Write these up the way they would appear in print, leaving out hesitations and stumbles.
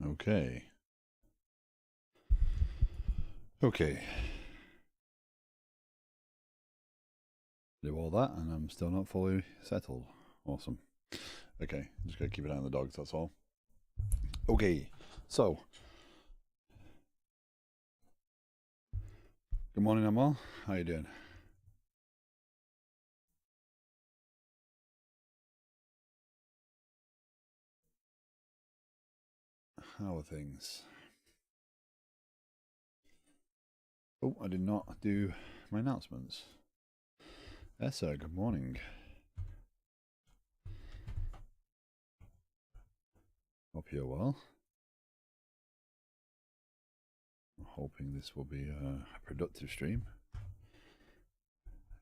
Okay. Okay. Do all that, and I'm still not fully settled. Awesome. Okay, just gotta keep an eye on the dogs, that's all. Okay, so. Good morning, Amal. How you doing? How are things? Oh, I did not do my announcements. Essa, good morning. Hope you're well. I'm hoping this will be a productive stream,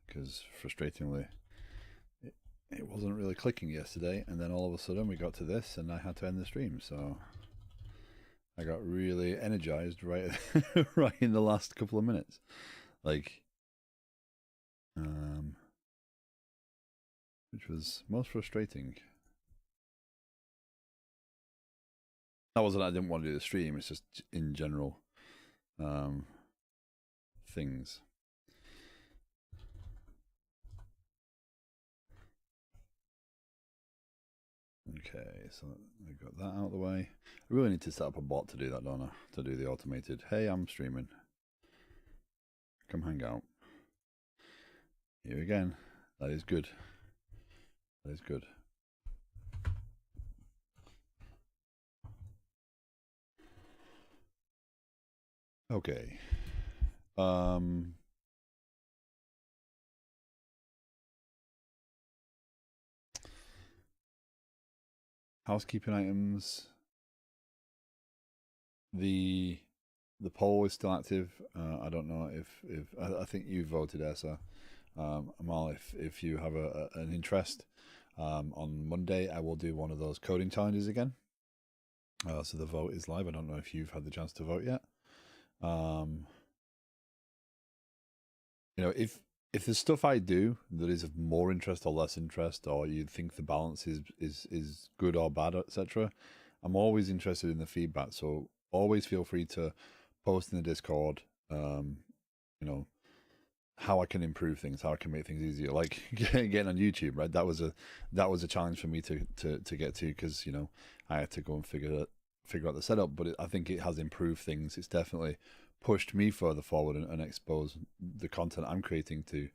because frustratingly, it wasn't really clicking yesterday, and then all of a sudden we got to this, and I had to end the stream. So I got really energized right, right in the last couple of minutes, like, which was most frustrating. That wasn't I didn't want to do the stream. It's just in general things. Okay, so I got that out of the way. I really need to set up a bot to do that, don't I? To do the automated, hey, I'm streaming. Come hang out. Here again. That is good. That is good. Okay. Housekeeping items. The poll is still active. I don't know if I think you voted, Essa. Amal, if you have an interest, on Monday I will do one of those coding challenges again. So the vote is live. I don't know if you've had the chance to vote yet. You know, if there's stuff I do that is of more interest or less interest, or you think the balance is good or bad, etc., I'm always interested in the feedback. So always feel free to post in the Discord. You know, how I can improve things, how I can make things easier. Like getting on YouTube, right? That was a challenge for me to get to, because you know I had to go and figure out the setup. But I think it has improved things. It's definitely pushed me further forward and exposed the content I'm creating to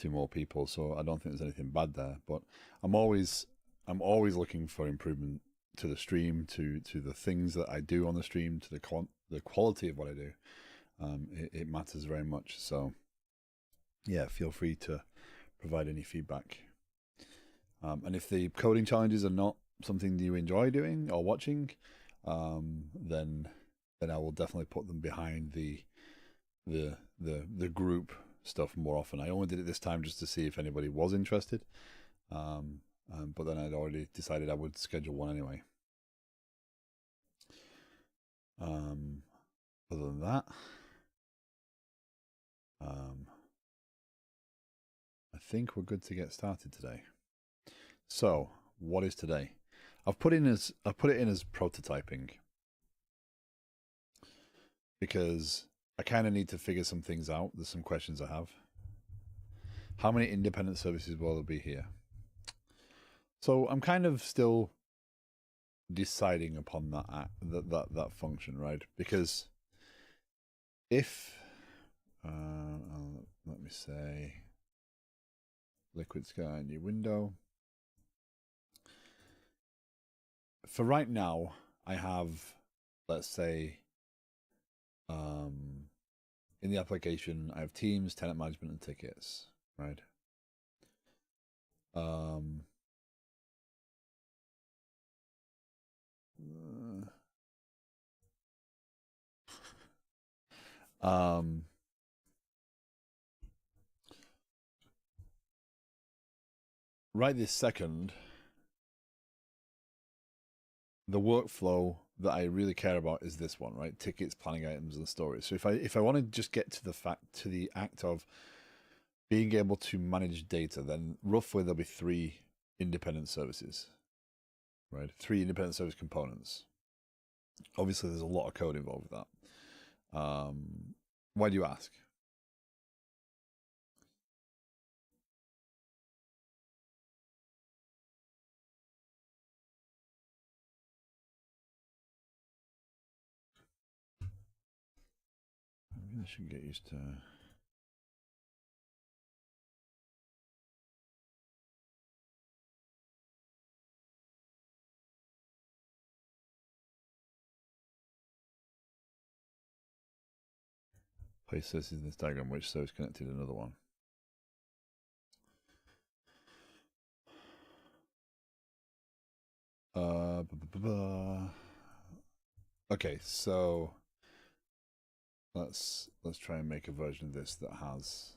more people. So I don't think there's anything bad there. But I'm always looking for improvement to the stream, to the things that I do on the stream, to the quality of what I do. It matters very much. So yeah, feel free to provide any feedback. And if the coding challenges are not something you enjoy doing or watching, then I will definitely put them behind the group stuff more often. I only did it this time just to see if anybody was interested, but then I'd already decided I would schedule one anyway. Other than that, I think we're good to get started today. So, what is today? I've put it in as prototyping, because I kind of need to figure some things out. There's some questions I have. How many independent services will there be here? So I'm kind of still deciding upon that function, right? Because if let me say liquid sky new window. For right now, I have, let's say, in the application, I have teams, tenant management, and tickets, right? Right this second, the workflow that I really care about is this one, right? Tickets, planning items, and stories. So if I want to just get to the act of being able to manage data, then roughly there'll be 3 independent services, right? 3 independent service components. Obviously, there's a lot of code involved with that. Why do you ask? Maybe I should get used to. Place this in this diagram, which service connected to another one. Okay, so let's try and make a version of this that has.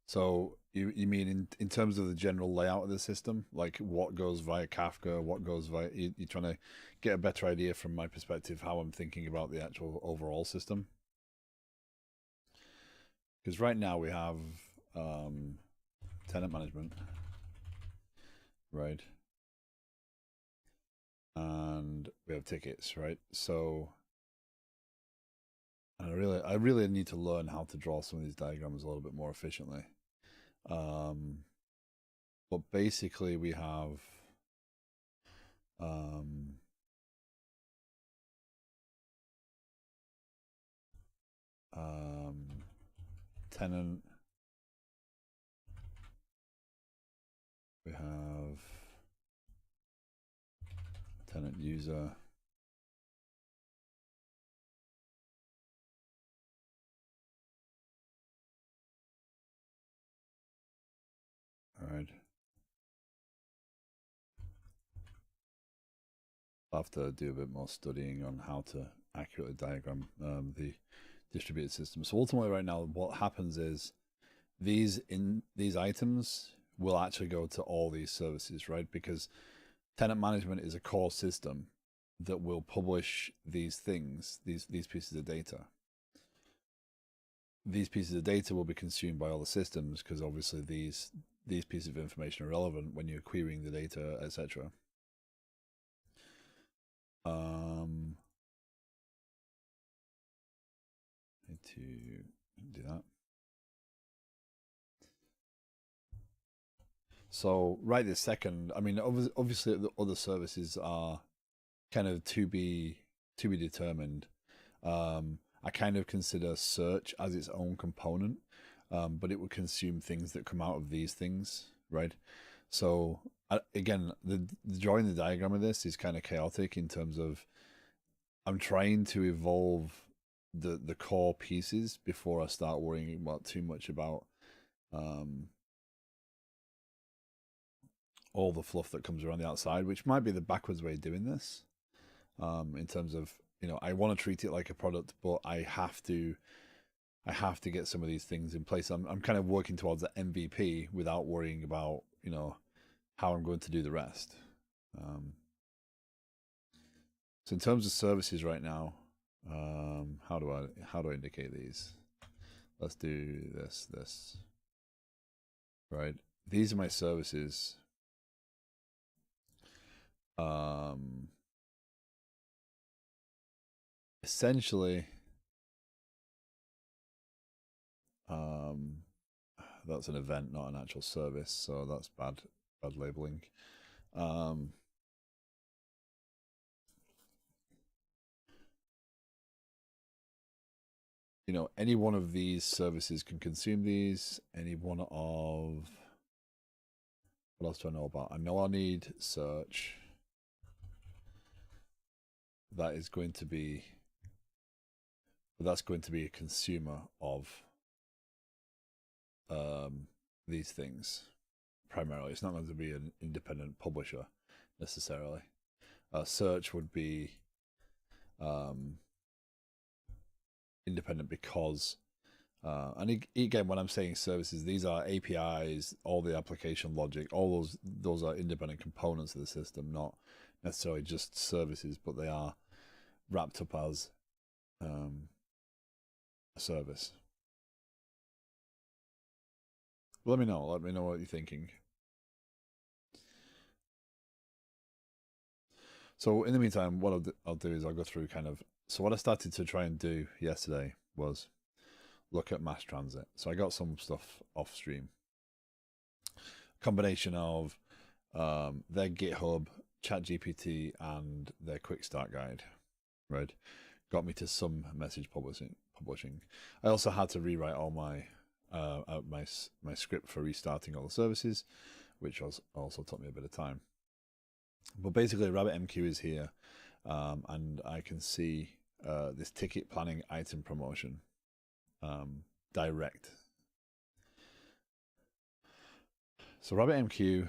So you mean in terms of the general layout of the system, like what goes via Kafka, what goes via you're trying to get a better idea from my perspective how I'm thinking about the actual overall system. Because right now we have tenant management, right? And we have tickets, right? So I really need to learn how to draw some of these diagrams a little bit more efficiently. But basically we have tenant, we have tenant user, all right. I'll have to do a bit more studying on how to accurately diagram the distributed system. So ultimately right now what happens is these items will actually go to all these services, right? Because tenant management is a core system that will publish these things, these pieces of data. These pieces of data will be consumed by all the systems because obviously these pieces of information are relevant when you're querying the data, etc. Need to do that. So right this second, I mean, obviously the other services are kind of to be determined. I kind of consider search as its own component, but it would consume things that come out of these things, right? So again, the drawing the diagram of this is kind of chaotic in terms of I'm trying to evolve the core pieces before I start worrying about too much about all the fluff that comes around the outside, which might be the backwards way of doing this. In terms of I want to treat it like a product, but I have to get some of these things in place. I'm kind of working towards the MVP without worrying about how I'm going to do the rest. So in terms of services right now, how do I indicate these? Let's do this. Right. These are my services. Essentially, that's an event, not an actual service, so that's bad labeling. Any one of these services can consume these. Any one of what else do I know about? I know I need search. That is going to be, that's going to be a consumer of these things primarily. It's not going to be an independent publisher necessarily. Search would be independent because and again, when I'm saying services, these are APIs, all the application logic, all those are independent components of the system, not necessarily just services, but they are wrapped up as a service. Let me know what you're thinking. So in the meantime, what I'll do is I'll go through kind of. So what I started to try and do yesterday was look at MassTransit. So I got some stuff off stream. Combination of their GitHub, ChatGPT, and their quick start guide, right? Got me to some message publishing. I also had to rewrite all my my script for restarting all the services, which also took me a bit of time. But basically, RabbitMQ is here, and I can see this ticket planning item promotion direct. So RabbitMQ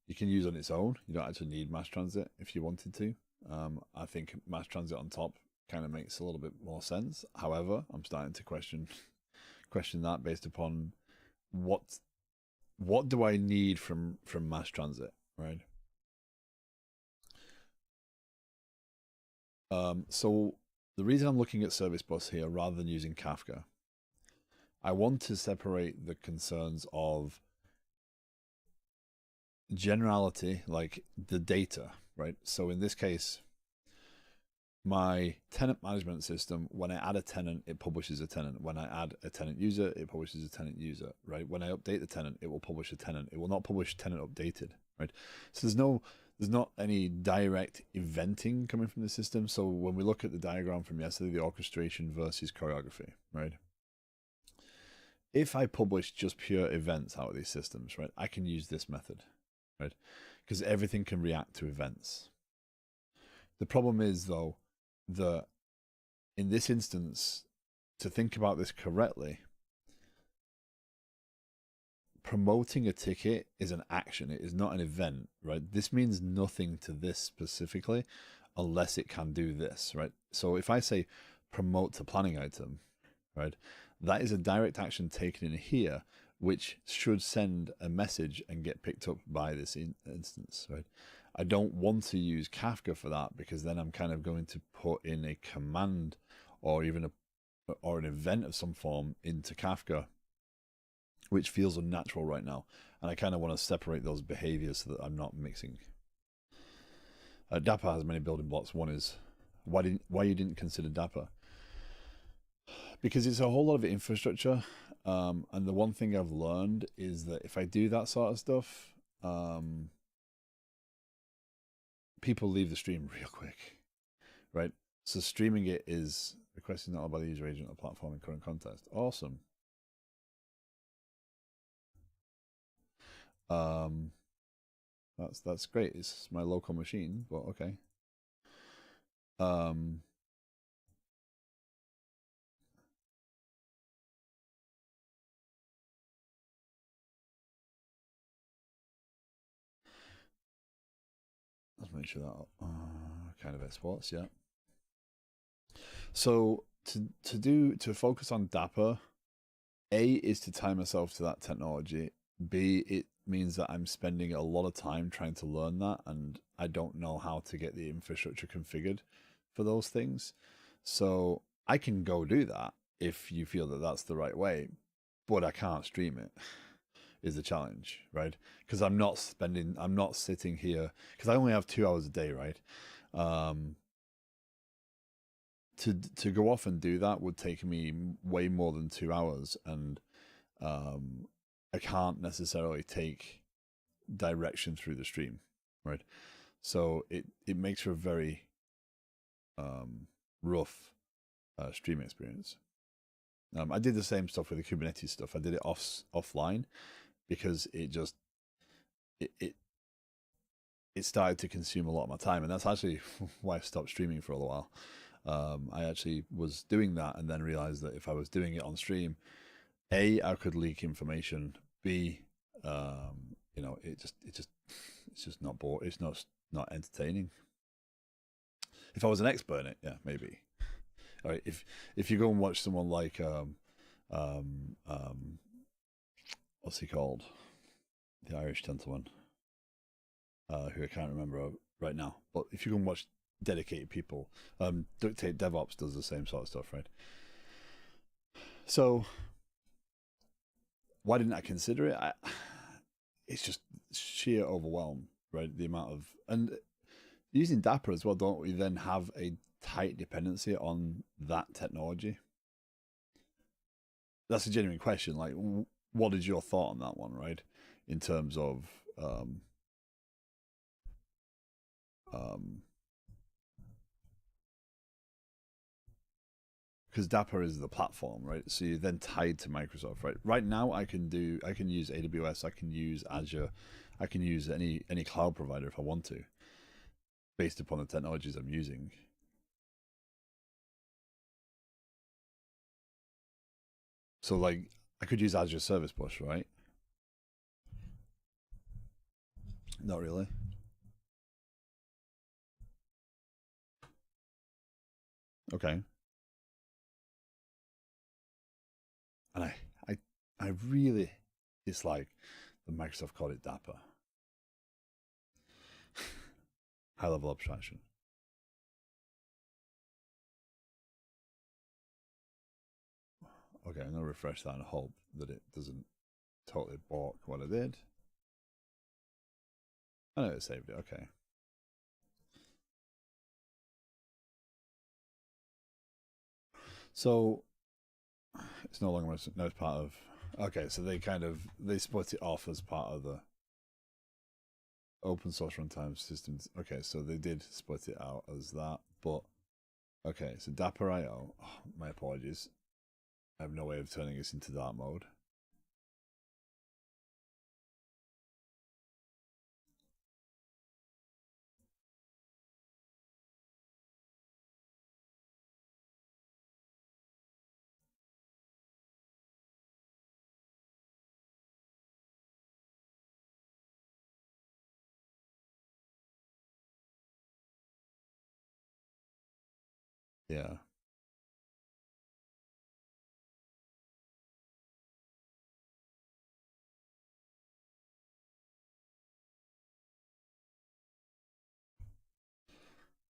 you can use on its own. You don't actually need MassTransit if you wanted to. I think MassTransit on top kind of makes a little bit more sense. However, I'm starting to question that based upon what do I need from MassTransit, right? So the reason I'm looking at Service Bus here rather than using Kafka, I want to separate the concerns of generality, like the data, right? So in this case, my tenant management system, when I add a tenant, it publishes a tenant. When I add a tenant user, it publishes a tenant user, right? When I update the tenant, it will publish a tenant. It will not publish tenant updated, right? So there's not any direct eventing coming from the system. So when we look at the diagram from yesterday, the orchestration versus choreography, right? If I publish just pure events out of these systems, right, I can use this method, right? Because everything can react to events. The problem is, though, that in this instance, to think about this correctly, promoting a ticket is an action. It is not an event, right? This means nothing to this specifically unless it can do this, right? So if I say promote to planning item, right, that is a direct action taken in here, which should send a message and get picked up by this instance, right? I don't want to use Kafka for that because then I'm kind of going to put in a command or even an event of some form into Kafka, which feels unnatural right now. And I kind of want to separate those behaviors so that I'm not mixing. Dapper has many building blocks. One is why you didn't consider Dapper. Because it's a whole lot of infrastructure. And the one thing I've learned is that if I do that sort of stuff, people leave the stream real quick, right? So streaming it is requested not by the user agent or platform in current context. Awesome. That's great. It's my local machine, but okay. Let's make sure that kind of exports, yeah. So to focus on Dapper, A is to tie myself to that technology. B, it means that I'm spending a lot of time trying to learn that, and I don't know how to get the infrastructure configured for those things. So I can go do that if you feel that that's the right way, but I can't stream it. Is the challenge, right? Because I'm not sitting here because I only have 2 hours a day, right? To go off and do that would take me way more than 2 hours, and I can't necessarily take direction through the stream, right? So it makes for a very rough stream experience. I did the same stuff with the Kubernetes stuff. I did it offline because it started to consume a lot of my time, and that's actually why I stopped streaming for a little while. I actually was doing that and then realized that if I was doing it on stream, A, I could leak information. B, it's just not bored. It's not entertaining. If I was an expert in it, yeah, maybe. All right, if you go and watch someone like what's he called, the Irish gentleman, who I can't remember right now, but if you go and watch dedicated people, Duct Tape DevOps does the same sort of stuff, right? So why didn't I consider it? It's just sheer overwhelm, right? The amount of, and using Dapper as well, don't we then have a tight dependency on that technology? That's a genuine question. Like, what is your thought on that one, right? In terms of because Dapper is the platform, right? So you're then tied to Microsoft, right? Right now, I can use AWS, I can use Azure, I can use any cloud provider if I want to, based upon the technologies I'm using. So like, I could use Azure Service Bus, right? Not really. Okay. And I really dislike that Microsoft called it Dapper. High level abstraction. Okay, I'm gonna refresh that and hope that it doesn't totally balk what I did. I know it saved it. Okay. So it's no longer no, it's part of. Okay, so they split it off as part of the open source runtime systems. Okay, so they did split it out as that, but okay, so Dapper.io. Oh, my apologies. I have no way of turning this into dark mode. Yeah.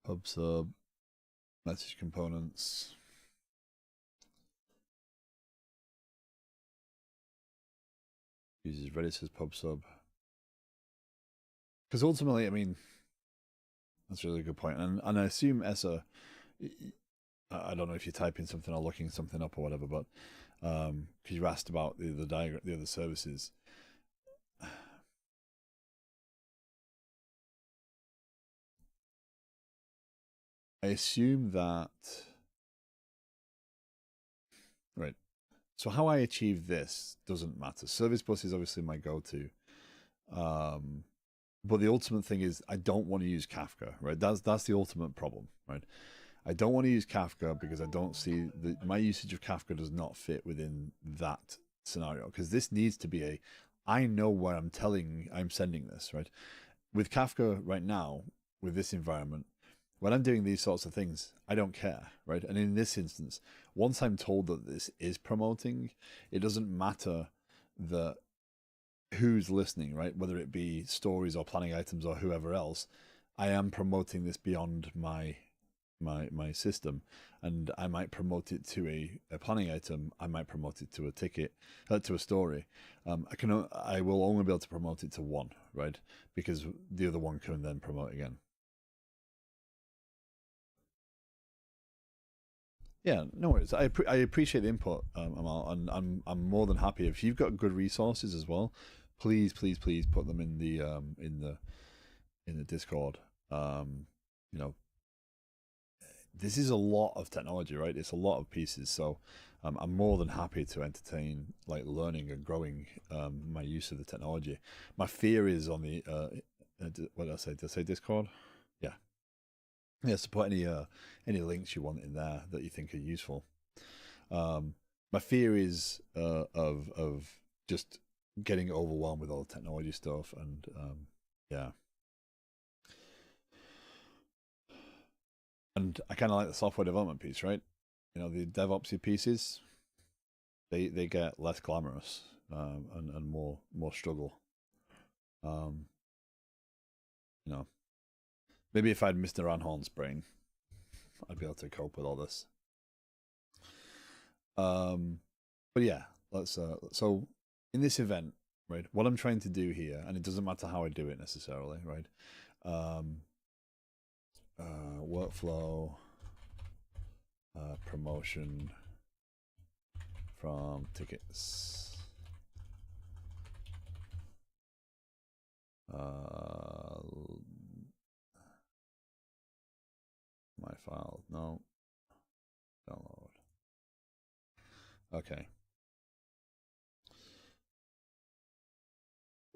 Pub sub, message components. Uses Redis as pub sub. Because ultimately, I mean, that's a really good point. And I assume ESA, I don't know if you're typing something or looking something up or whatever, but because you asked about the diagram, the other services. I assume that, right. So how I achieve this doesn't matter. Service bus is obviously my go-to. But the ultimate thing is I don't want to use Kafka, right? That's the ultimate problem, right? I don't want to use Kafka because I don't see my usage of Kafka does not fit within that scenario, because this needs to be I know where I'm sending this, right? With Kafka right now, with this environment, when I'm doing these sorts of things, I don't care, right? And in this instance, once I'm told that this is promoting, it doesn't matter that who's listening, right? Whether it be stories or planning items or whoever else, I am promoting this beyond my system, and I might promote it to a planning item. I might promote it to a ticket, to a story. I will only be able to promote it to one, right? Because the other one can then promote again. Yeah, no worries. I appreciate the input, Amal, and I'm more than happy if you've got good resources as well. Please put them in the Discord. You know, this is a lot of technology, right? It's a lot of pieces, so I'm more than happy to entertain like learning and growing my use of the technology. My fear is on the what did I say? Did I say Discord? Yeah, yeah. So put any links you want in there that you think are useful. My fear is of just getting overwhelmed with all the technology stuff, and yeah. And I kind of like the software development piece, right? You know, the DevOpsy pieces, they get less glamorous and more struggle. Um, you know, maybe if I had Mr. Anhorn's brain, I'd be able to cope with all this. But yeah, let's so in this event, right? What I'm trying to do here, and it doesn't matter how I do it necessarily, right? Um, workflow promotion from tickets. My file, no, download. Okay.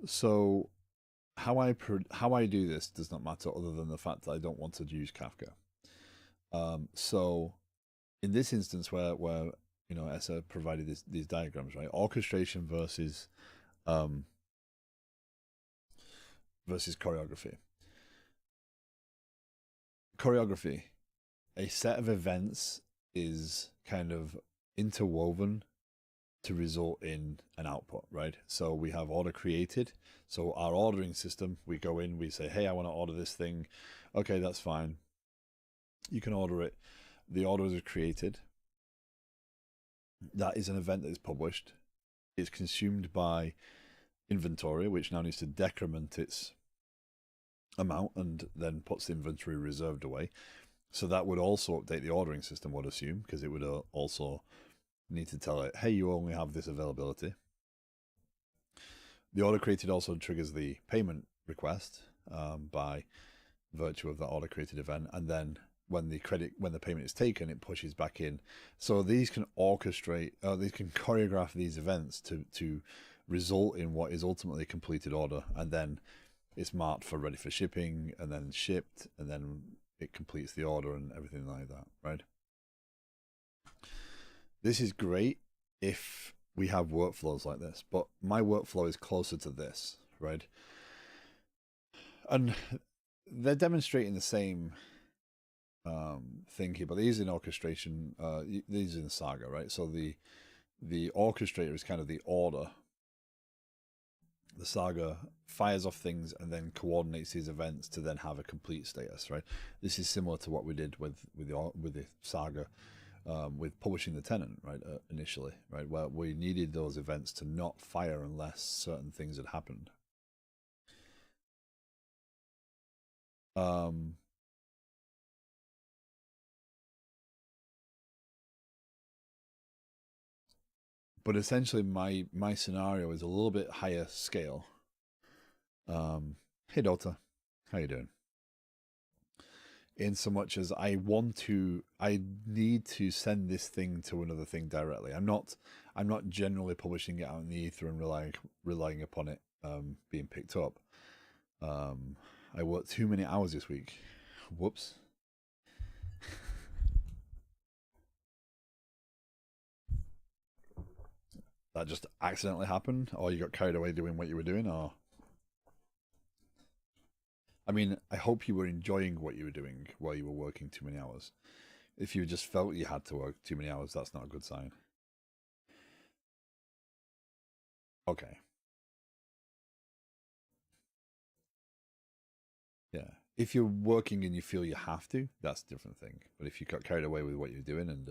So how I do this does not matter, other than the fact that I don't want to use Kafka. So in this instance, where you know, Essa provided these diagrams, right? Orchestration versus choreography. Choreography, a set of events is kind of interwoven to result in an output, right? So we have order created. So our ordering system, we go in, we say, hey, I want to order this thing. Okay, that's fine. You can order it. The order is created. That is an event that is published. It's consumed by inventory, which now needs to decrement its amount and then puts the inventory reserved away. So that would also update the ordering system, would assume, because it would also need to tell it, hey, you only have this availability. The order created also triggers the payment request by virtue of that order created event, and then when the payment is taken, it pushes back in. So these can orchestrate, these can choreograph these events to result in what is ultimately a completed order, and then it's marked for ready for shipping, and then shipped, and then it completes the order and everything like that, right? This is great if we have workflows like this, but my workflow is closer to this, right? And they're demonstrating the same thing here, but they're using orchestration, they're using Saga, right? So the orchestrator is kind of the order. The Saga fires off things and then coordinates these events to then have a complete status, right? This is similar to what we did with the Saga, with publishing the tenant, right? Initially, right, where we needed those events to not fire unless certain things had happened. But essentially, my scenario is a little bit higher scale. Hey, Dota, how you doing? In so much as I need to send this thing to another thing directly. I'm not generally publishing it out in the ether and relying upon it being picked up. I worked too many hours this week. Whoops. That just accidentally happened, or you got carried away doing what you were doing, or I mean, I hope you were enjoying what you were doing while you were working too many hours. If you just felt you had to work too many hours, that's not a good sign. Okay. Yeah. If you're working and you feel you have to, that's a different thing. But if you got carried away with what you're doing and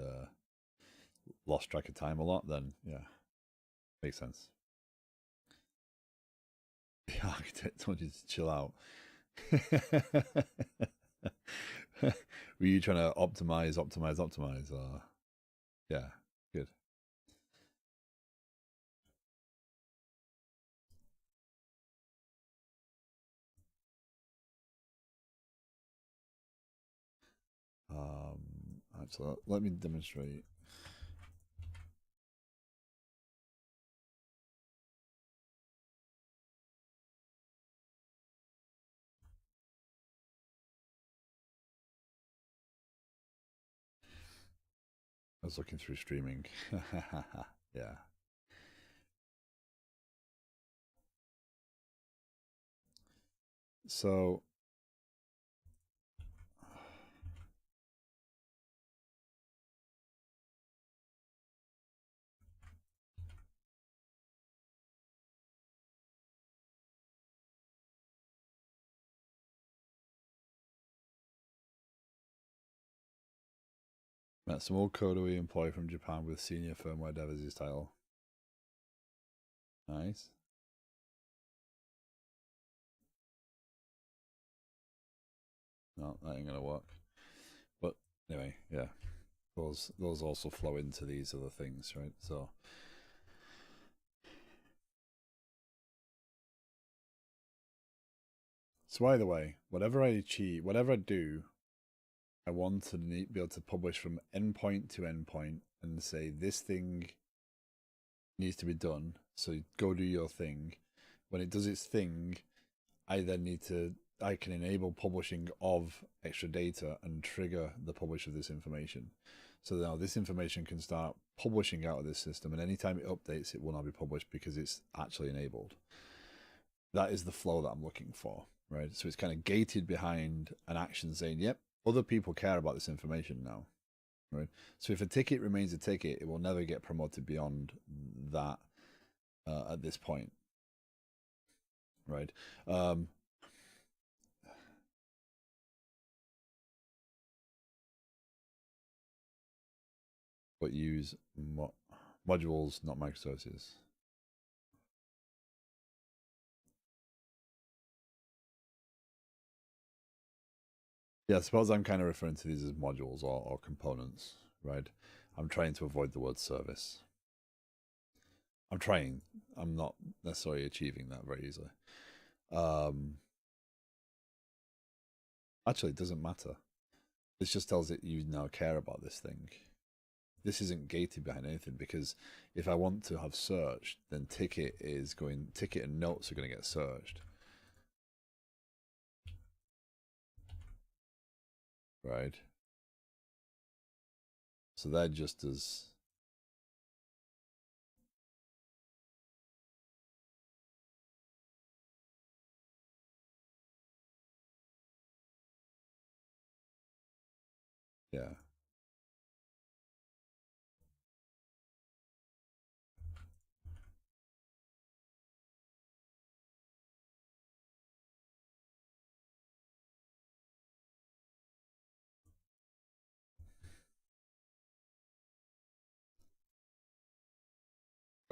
lost track of time a lot, then yeah, makes sense. The architect told you to chill out. Were you trying to optimize? Yeah, good. Actually, let me demonstrate. I was looking through streaming. Yeah. So met some old Kodoe employee from Japan with senior firmware dev as his title. Nice. No, that ain't gonna work. But anyway, yeah, those also flow into these other things, right? So either way, whatever I achieve, whatever I do, I want to be able to publish from endpoint to endpoint and say this thing needs to be done. So go do your thing. When it does its thing, I can enable publishing of extra data and trigger the publish of this information. So now this information can start publishing out of this system, and anytime it updates, it will not be published because it's actually enabled. That is the flow that I'm looking for, right? So it's kind of gated behind an action saying, yep, other people care about this information now, right? So if a ticket remains a ticket, it will never get promoted beyond that at this point, right? But use modules, not microservices. Yeah, I suppose I'm kind of referring to these as modules or components, right? I'm trying to avoid the word service. I'm trying. I'm not necessarily achieving that very easily. Actually, it doesn't matter. This just tells it you now care about this thing. This isn't gated behind anything because if I want to have searched, then ticket and notes are going to get searched. Right? So they're just as yeah.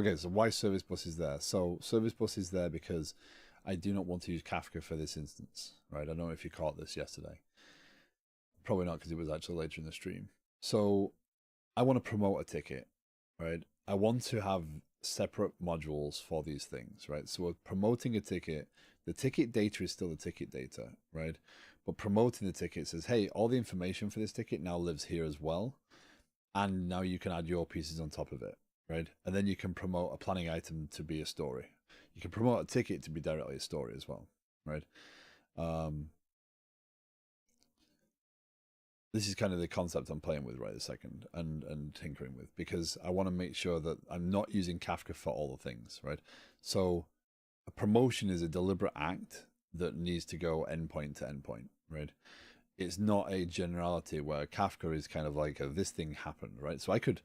Okay, so why Service Bus is there? So Service Bus is there because I do not want to use Kafka for this instance, right? I don't know if you caught this yesterday. Probably not because it was actually later in the stream. So I want to promote a ticket, right? I want to have separate modules for these things, right? So we're promoting a ticket. The ticket data is still the ticket data, right? But promoting the ticket says, hey, all the information for this ticket now lives here as well. And now you can add your pieces on top of it, right? And then you can promote a planning item to be a story. You can promote a ticket to be directly a story as well, right? This is kind of the concept I'm playing with right this second and tinkering with because I want to make sure that I'm not using Kafka for all the things, right? So a promotion is a deliberate act that needs to go endpoint to endpoint, right? It's not a generality where Kafka is kind of like this thing happened, right? So I could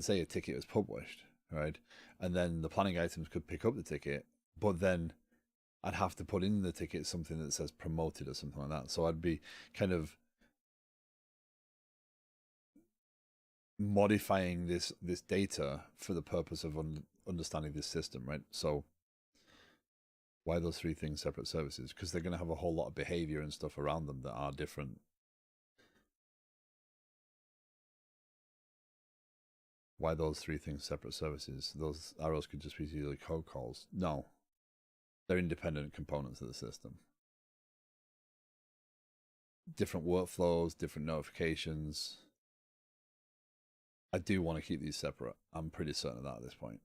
say a ticket was published, right? And then the planning items could pick up the ticket, but then I'd have to put in the ticket something that says promoted or something like that. So I'd be kind of modifying this data for the purpose of understanding this system, right? So why those three things separate services? Because they're going to have a whole lot of behavior and stuff around them that are different. Why those three things separate services? Those arrows could just be easily code calls. No, they're independent components of the system. Different workflows, different notifications. I do want to keep these separate. I'm pretty certain of that at this point.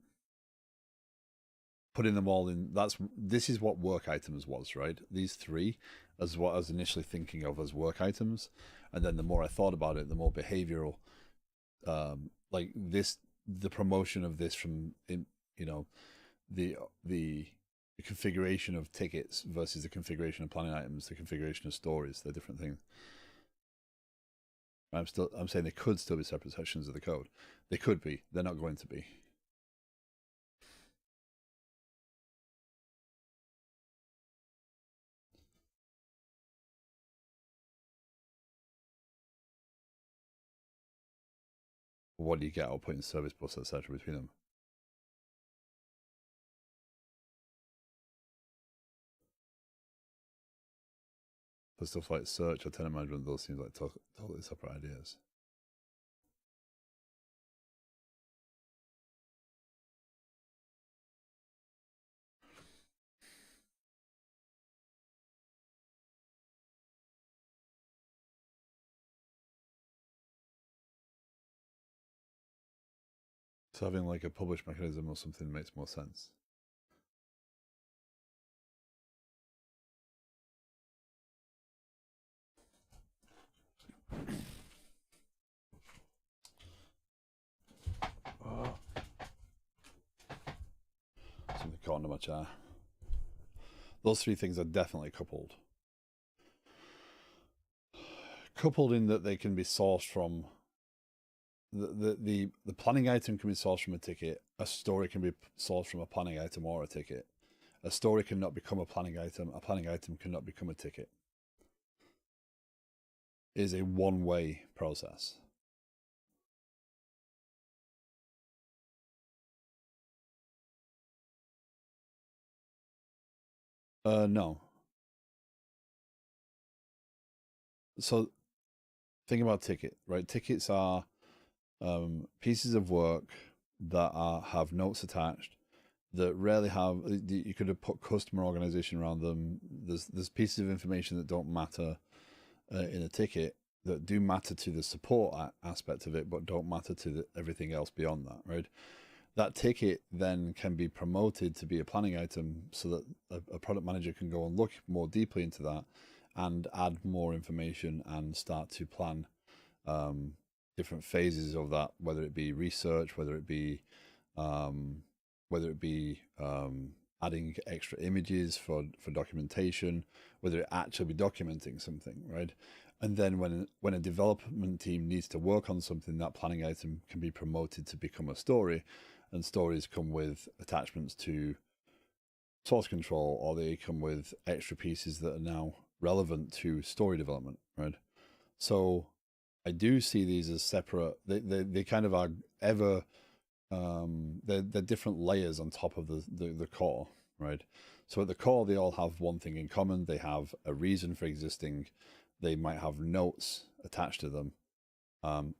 Putting them all in, this is what work items was, right? These three as what I was initially thinking of as work items. And then the more I thought about it, the more behavioral, like this, the promotion of this from, the configuration of tickets versus the configuration of planning items, the configuration of stories, they're different things. I'm saying they could still be separate sections of the code. They could be. They're not going to be. What do you get out putting service bus, etc. between them? for stuff like search or tenant management, those seem like totally separate ideas. So having like a publish mechanism or something makes more sense. Oh. Something caught under my chair. Those three things are definitely coupled. Coupled in that they can be sourced from the planning item can be sourced from a ticket. A story can be sourced from a planning item or a ticket. A story cannot become a planning item. A planning item cannot become a ticket. It is a one-way process. No. So think about ticket, right? Tickets are pieces of work that have notes attached that rarely have. You could have put customer organization around them. There's pieces of information that don't matter in a ticket that do matter to the support aspect of it, but don't matter to everything else beyond that, right? That ticket then can be promoted to be a planning item so that a product manager can go and look more deeply into that and add more information and start to plan different phases of that, whether it be research, whether it be adding extra images for documentation, whether it actually be documenting something, right? And then when a development team needs to work on something, that planning item can be promoted to become a story, and stories come with attachments to source control, or they come with extra pieces that are now relevant to story development, right? So I do see these as separate. They kind of are ever they're different layers on top of the core, right? So at the core, they all have one thing in common. They have a reason for existing. They might have notes attached to them,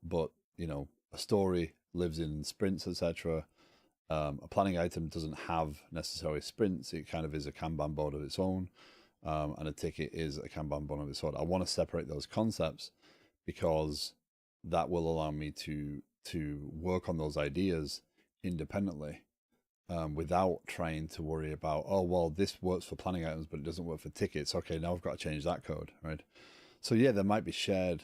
but you know, a story lives in sprints, etc. A planning item doesn't have necessarily sprints. It kind of is a Kanban board of its own, and a ticket is a Kanban board of its own. I want to separate those concepts because that will allow me to work on those ideas independently, without trying to worry about, oh well, this works for planning items but it doesn't work for tickets. Okay, now I've got to change that code, right? So yeah, there might be shared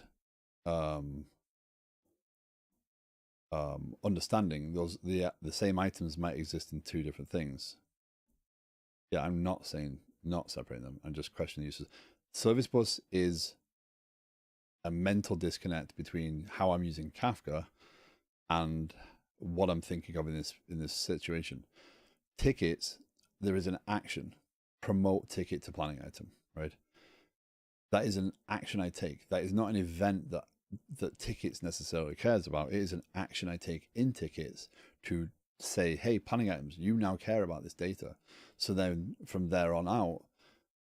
understanding. Those the same items might exist in two different things. Yeah, I'm not saying not separating them. I'm just questioning the uses. Service bus is a mental disconnect between how I'm using Kafka and what I'm thinking of in this situation. Tickets, there is an action. Promote ticket to planning item, right? That is an action I take. That is not an event that tickets necessarily cares about. It is an action I take in tickets to say, hey, planning items, you now care about this data. So then from there on out,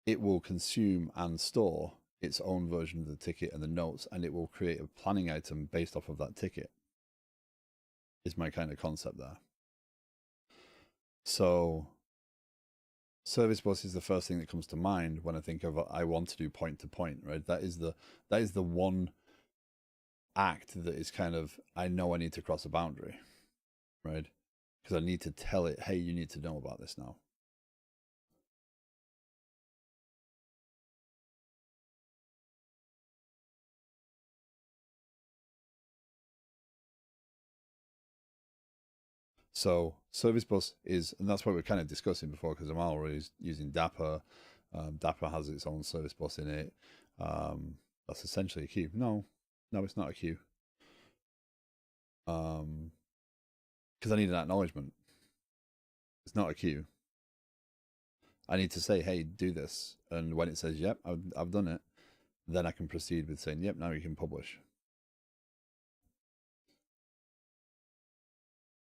it will consume and store its own version of the ticket and the notes, and it will create a planning item based off of that ticket, is my kind of concept there. So service bus is the first thing that comes to mind when I think of I want to do point to point, right? That is the one act that is kind of, I know I need to cross a boundary, right? Because I need to tell it, hey, you need to know about this now. So service bus is, and that's what we're kind of discussing before, because I'm already using Dapper. Dapper has its own service bus in it. That's essentially a queue. No, it's not a queue. Because I need an acknowledgement. It's not a queue. I need to say, hey, do this. And when it says, yep, I've done it, then I can proceed with saying, yep, now you can publish.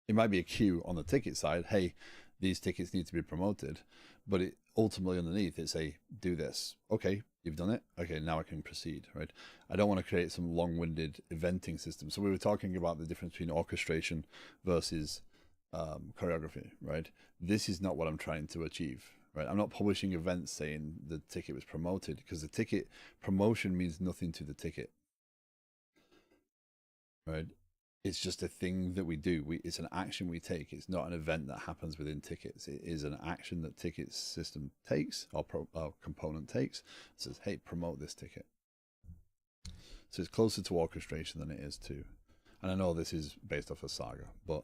It might be a queue on the ticket side. Hey, these tickets need to be promoted, but it ultimately underneath it's a do this. Okay, You've done it? Okay, now I can proceed, right? I don't want to create some long-winded eventing system. So we were talking about the difference between orchestration versus choreography, right? This is not what I'm trying to achieve, right? I'm not publishing events saying the ticket was promoted, because the ticket promotion means nothing to the ticket, right? It's just a thing that we do. It's an action we take. It's not an event that happens within tickets. It is an action that ticket system takes, or component takes. It says, hey, promote this ticket. So it's closer to orchestration than it is to, and I know this is based off of Saga, but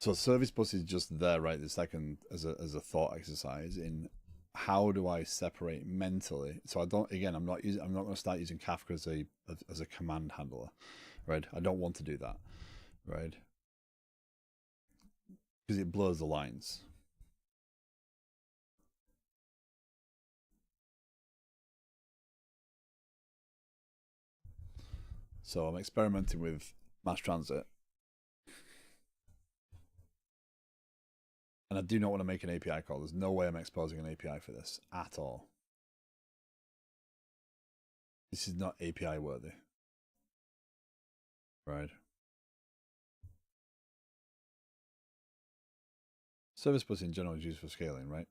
so service bus is just there right this second as a thought exercise in how do I separate mentally. So I don't, again, I'm not going to start using Kafka as a command handler, right? I don't want to do that, right? Because it blurs the lines. So I'm experimenting with MassTransit, and I do not want to make an API call. There's no way I'm exposing an API for this at all. This is not API worthy, right? Service bus in general is used for scaling, right?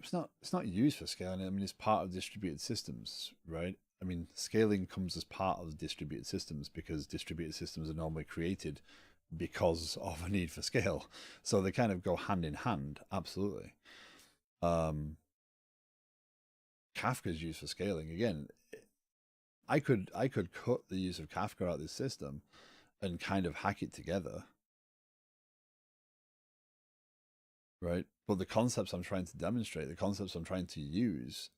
It's not used for scaling. I mean, it's part of distributed systems, right? I mean, scaling comes as part of distributed systems because distributed systems are normally created because of a need for scale. So they kind of go hand in hand, absolutely. Kafka is used for scaling. Again, I could cut the use of Kafka out of this system and kind of hack it together, right? But the concepts I'm trying to demonstrate, the concepts I'm trying to use,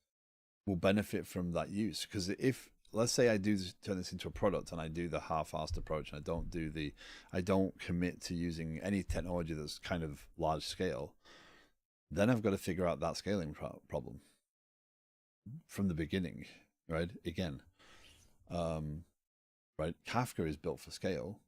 will benefit from that use. Because if, let's say I do turn this into a product and I do the half-assed approach and I don't commit to using any technology that's kind of large scale, then I've got to figure out that scaling problem from the beginning, right? Again, right? Kafka is built for scale.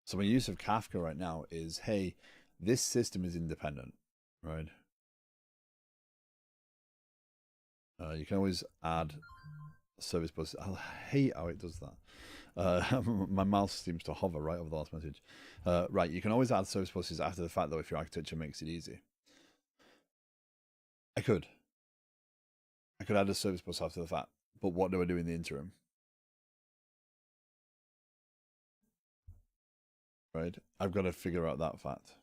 So my use of Kafka right now is, hey, this system is independent, right? You can always add service bus. I hate how it does that. My mouse seems to hover right over the last message. Right, you can always add service buses after the fact, though, if your architecture makes it easy. I could. I could add a service bus after the fact, but what do I do in the interim? Right? I've got to figure out that fact.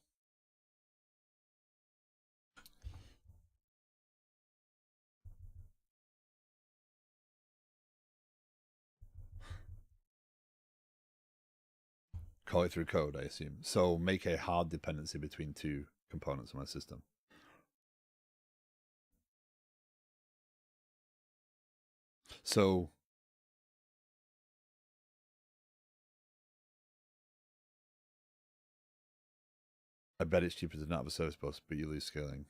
Call it through code, I assume. So make a hard dependency between two components of my system. So I bet it's cheaper to not have a service bus, but you lose scaling.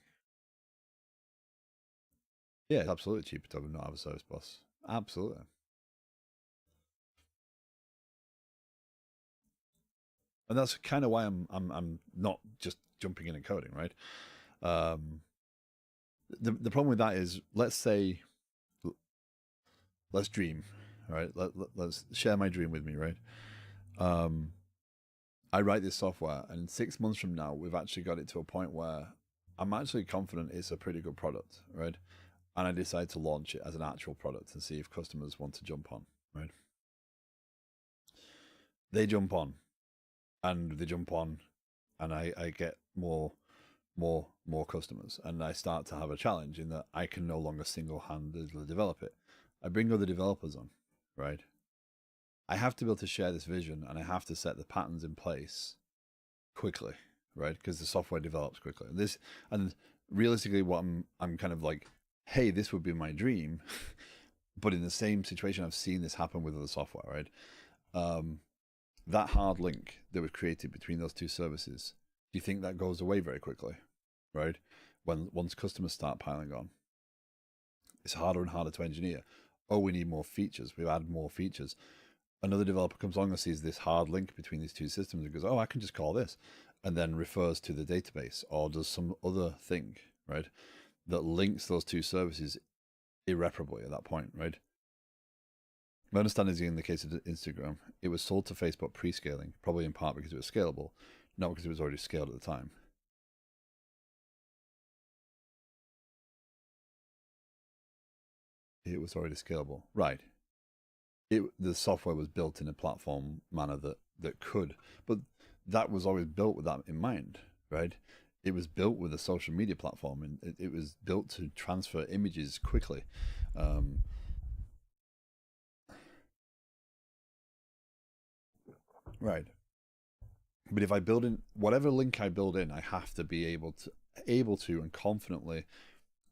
Yeah, it's absolutely cheaper to not have a service bus. Absolutely. And that's kind of why I'm not just jumping in and coding, right? Um, the problem with that is, let's dream, right? Let's share my dream with me, right? Um, I write this software, and 6 months from now, we've actually got it to a point where I'm actually confident it's a pretty good product, right? And I decide to launch it as an actual product and see if customers want to jump on, right? They jump on, and they jump on, and I get more customers, and I start to have a challenge in that I can no longer single-handedly develop it. I bring other developers on, right? I have to be able to share this vision, and I have to set the patterns in place quickly, right? Because the software develops quickly. And realistically, what I'm kind of like, hey, this would be my dream, but in the same situation, I've seen this happen with other software, right? That hard link that was created between those two services, do you think that goes away very quickly, right? Once customers start piling on, It's harder and harder to engineer. Oh, we need more features. We've added more features. Another developer comes along and sees this hard link between these two systems and goes, oh, I can just call this, and then refers to the database or does some other thing, right, that links those two services irreparably at that point, right? My understanding is in the case of Instagram, it was sold to Facebook pre-scaling, probably in part because it was scalable, not because it was already scaled at the time. It was already scalable, right? The software was built in a platform manner that could, but that was always built with that in mind, right? It was built with a social media platform, and it was built to transfer images quickly. Right. But if I build in whatever link I build in, I have to be able to and confidently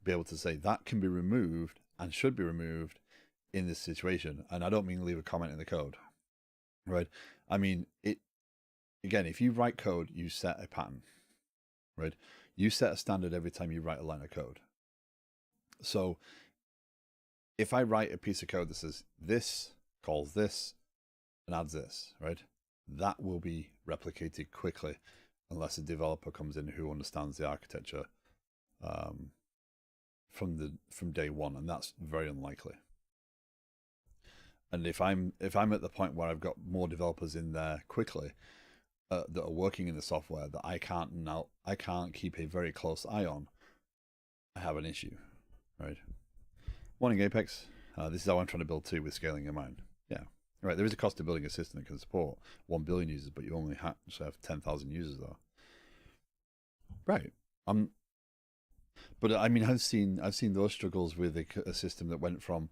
be able to say that can be removed and should be removed in this situation. And I don't mean leave a comment in the code, right? I mean it. Again, if you write code, you set a pattern, right? You set a standard every time you write a line of code. So if I write a piece of code that says this calls this and adds this, right? That will be replicated quickly unless a developer comes in who understands the architecture from day one, and that's very unlikely. And if I'm at the point where I've got more developers in there quickly that are working in the software that I can't keep a very close eye on, I have an issue, right? Morning, Apex. This is how I'm trying to build too with scaling in mind. Yeah. Right, there is a cost of building a system that can support 1 billion users, but you only have 10,000 users though. Right. But I mean, I've seen those struggles with a system that went from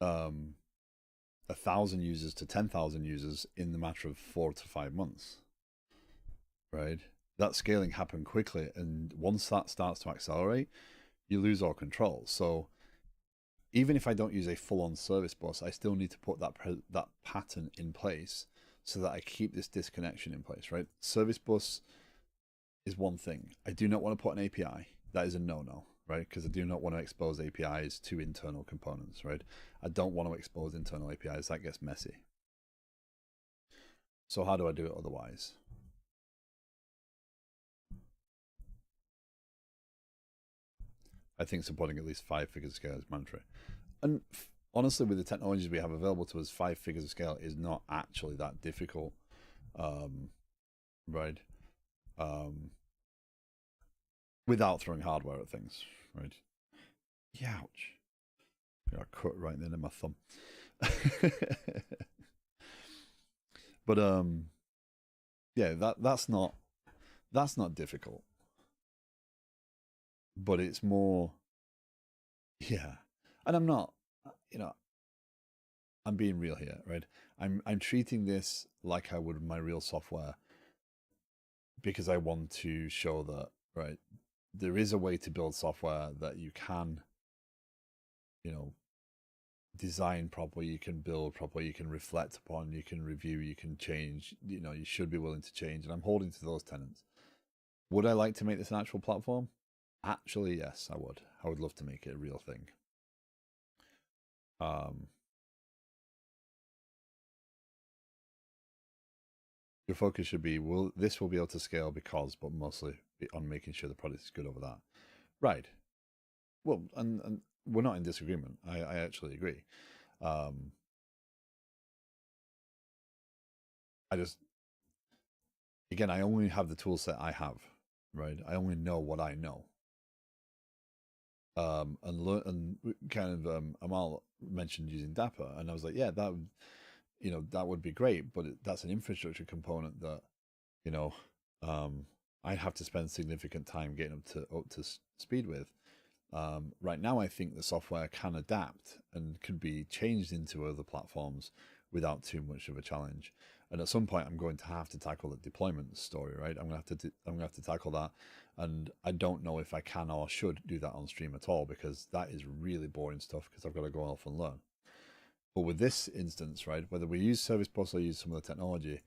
1,000 users to 10,000 users in the matter of 4 to 5 months. Right. That scaling happened quickly, and once that starts to accelerate, you lose all control. So even if I don't use a full-on service bus, I still need to put that pattern in place so that I keep this disconnection in place, right? Service bus is one thing. I do not want to put an API. That is a no-no, right? Because I do not want to expose APIs to internal components, right? I don't want to expose internal APIs. That gets messy. So how do I do it otherwise? I think supporting at least 5 figures of scale is mandatory. And honestly, with the technologies we have available to us, 5 figures of scale is not actually that difficult, right? Without throwing hardware at things, right? Ouch. I got cut right in the end of my thumb. But yeah, that's not difficult. But it's more, yeah. And I'm not, you know, I'm being real here, right? I'm treating this like I would my real software because I want to show that, right, there is a way to build software that you can, design properly, you can build properly, you can reflect upon, you can review, you can change, you should be willing to change. And I'm holding to those tenets. Would I like to make this an actual platform? Actually, yes, I would. I would love to make it a real thing. Your focus should be, this will be able to scale because, but mostly on making sure the product is good over that. Right. Well, and we're not in disagreement. I actually agree. I just, again, I only have the tool set I have, right? I only know what I know. And kind of Amal mentioned using Dapper, and I was like, yeah, that would be great, but that's an infrastructure component that, I'd have to spend significant time getting up to speed with. Right now, I think the software can adapt and can be changed into other platforms without too much of a challenge. And at some point, I'm going to have to tackle the deployment story, right? I'm going to have to tackle that, and I don't know if I can or should do that on stream at all because that is really boring stuff because I've got to go off and learn. But with this instance, right, whether we use Service Bus or use some of the technology,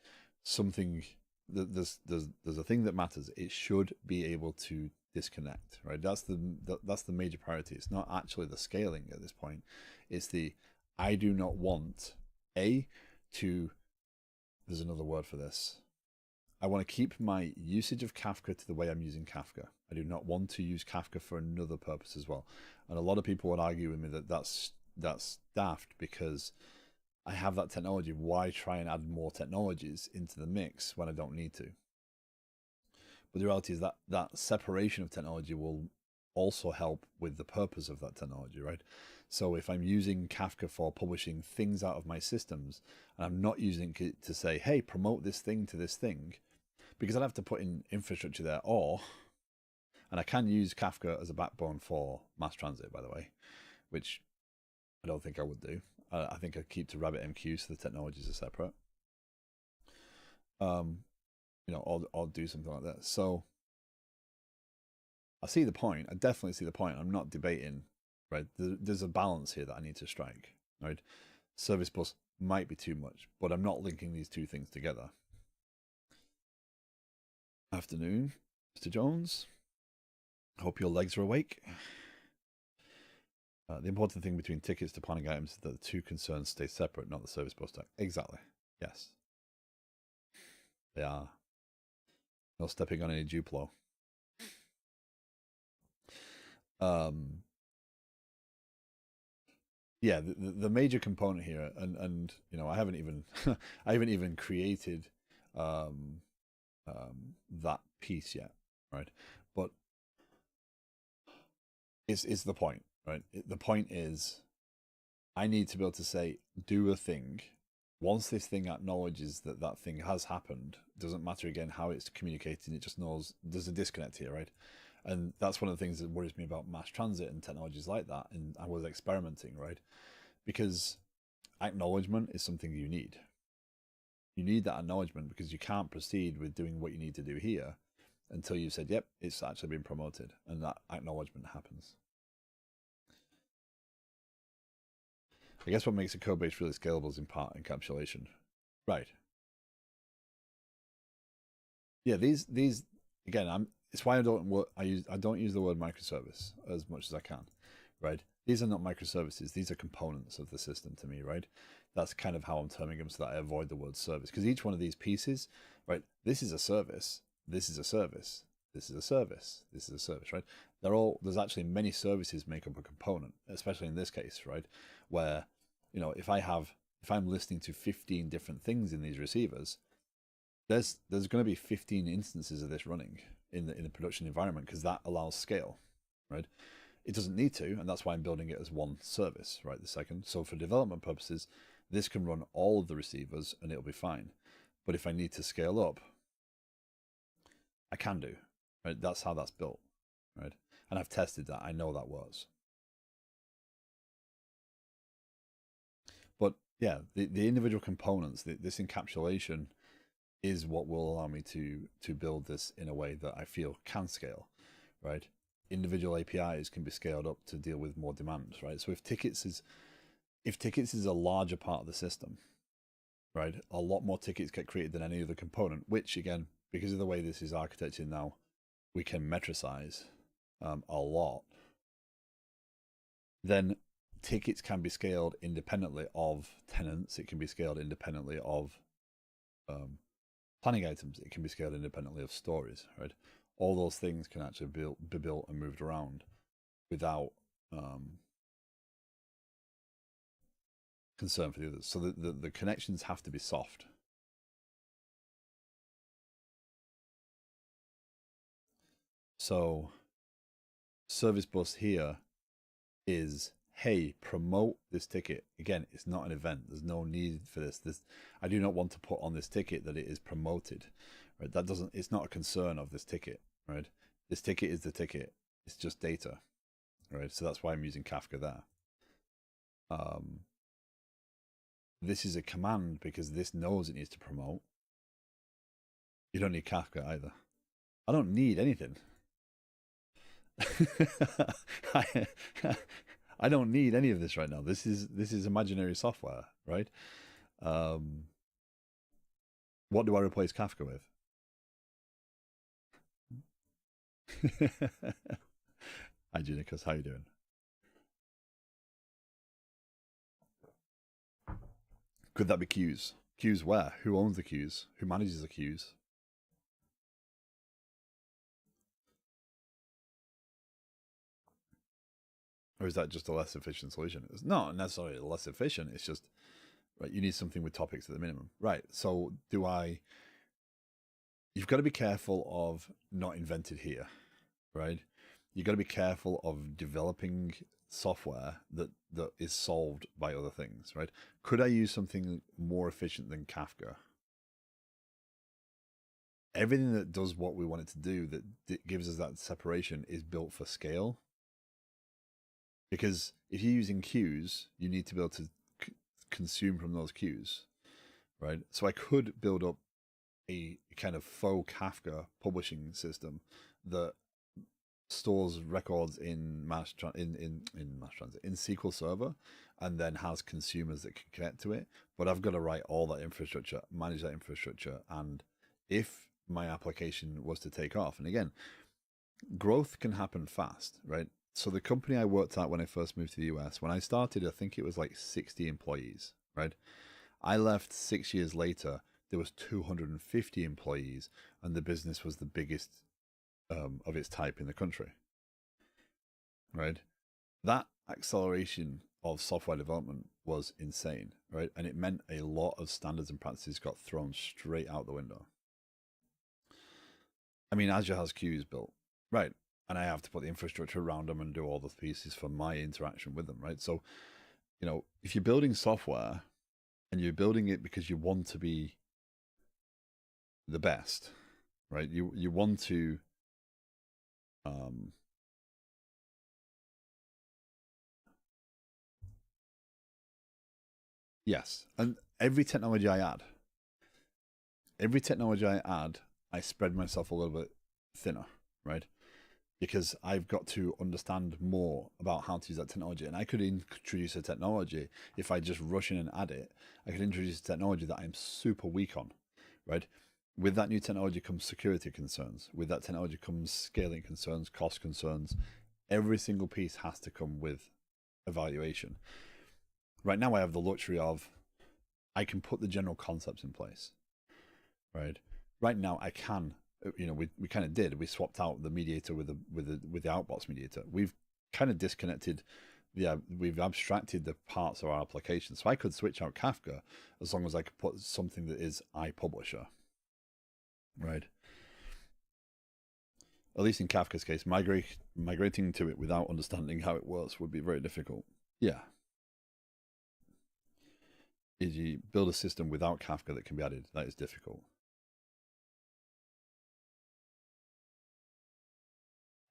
there's a thing that matters. It should be able to disconnect, right? That's the major priority. It's not actually the scaling at this point. It's the, I do not want there's another word for this. I want to keep my usage of Kafka to the way I'm using Kafka. I do not want to use Kafka for another purpose as well. And a lot of people would argue with me that that's daft, because I have that technology. Why try and add more technologies into the mix when I don't need to? But the reality is that that separation of technology will also help with the purpose of that technology, right? So if I'm using Kafka for publishing things out of my systems, and I'm not using it to say, hey, promote this thing to this thing, because I'd have to put in infrastructure there, and I can use Kafka as a backbone for MassTransit, by the way, which I don't think I would do. I think I'd keep to RabbitMQ, so the technologies are separate. Or do something like that. So I see the point. I definitely see the point. I'm not debating, right? There's a balance here that I need to strike, right? Service bus might be too much, but I'm not linking these two things together. Afternoon, Mr. Jones. Hope your legs are awake. The important thing between tickets to planning items is that the two concerns stay separate, not the service bus tag. Exactly. Yes. They are. No stepping on any Duplo. Yeah, the major component here, and I haven't even created that piece yet, right? But it's the point, right? The point is, I need to be able to say, do a thing. Once this thing acknowledges that that thing has happened, doesn't matter again how it's communicating, it just knows there's a disconnect here, right? And that's one of the things that worries me about MassTransit and technologies like that. And I was experimenting, right? Because acknowledgement is something you need. You need that acknowledgement, because you can't proceed with doing what you need to do here until you've said, yep, it's actually been promoted, and that acknowledgement happens. I guess what makes a code base really scalable is in part encapsulation. Right. Yeah, these again, it's why I don't use the word microservice as much as I can, right? These are not microservices, these are components of the system to me, right? That's kind of how I'm terming them, so that I avoid the word service, because each one of these pieces, right, this is a service, this is a service, this is a service, this is a service, right? There's actually many services make up a component, especially in this case, right? Where, if I'm listening to 15 different things in these receivers, there's going to be 15 instances of this running in the production environment, because that allows scale, right? It doesn't need to, and that's why I'm building it as one service, right? The second. So for development purposes, this can run all of the receivers and it'll be fine. But if I need to scale up, I can do, right? That's how that's built, right? And I've tested that. I know that works. But yeah, the individual components, this encapsulation is what will allow me to build this in a way that I feel can scale, right? Individual APIs can be scaled up to deal with more demands, right? So if tickets is a larger part of the system, right, a lot more tickets get created than any other component, which again, because of the way this is architected now, we can metricize a lot. Then tickets can be scaled independently of tenants. It can be scaled independently of planning items. It can be scaled independently of stories, right? All those things can actually be built and moved around without concern for the others. So the connections have to be soft. So service bus here is, hey, promote this ticket. Again, it's not an event. There's no need for this. I do not want to put on this ticket that it is promoted. Right? It's not a concern of this ticket, right? This ticket is the ticket. It's just data, right? So that's why I'm using Kafka there. This is a command because this knows it needs to promote. You don't need Kafka either. I don't need anything. I don't need any of this right now. This is imaginary software, right? What do I replace Kafka with? Hi, Junicus. How you doing? Could that be queues? Queues where? Who owns the queues? Who manages the queues? Or is that just a less efficient solution? It's not necessarily less efficient. It's just, right, you need something with topics at the minimum. Right. So you've got to be careful of not invented here, right? You've got to be careful of developing software that is solved by other things, right? Could I use something more efficient than Kafka? Everything that does what we want it to do, that gives us that separation, is built for scale. Because if you're using queues, you need to be able to consume from those queues, right? So I could build up a kind of faux Kafka publishing system that stores records in MassTransit in SQL Server, and then has consumers that can connect to it. But I've got to write all that infrastructure, manage that infrastructure, and if my application was to take off, and again, growth can happen fast, right? So the company I worked at when I first moved to the US, when I started, I think it was like 60 employees, right? I left 6 years later, there was 250 employees, and the business was the biggest of its type in the country, right? That acceleration of software development was insane, right? And it meant a lot of standards and practices got thrown straight out the window. I mean, Azure has queues built, right? And I have to put the infrastructure around them and do all the pieces for my interaction with them, right? So, if you're building software and you're building it because you want to be the best, right? You want to um yes. And every technology I add, I spread myself a little bit thinner, right? Because I've got to understand more about how to use that technology. And I could introduce a technology, if I just rush in and add it, I could introduce a technology that I'm super weak on, right? With that new technology comes security concerns. With that technology comes scaling concerns, cost concerns. Every single piece has to come with evaluation. Right now, I have the luxury of, I can put the general concepts in place, right? Right now, I can. We kind of did. We swapped out the mediator with the outbox mediator. We've kind of disconnected. Yeah, we've abstracted the parts of our application, so I could switch out Kafka as long as I could put something that is iPublisher, right? At least in Kafka's case, migrating to it without understanding how it works would be very difficult. Yeah, is you build a system without Kafka that can be added. That is difficult.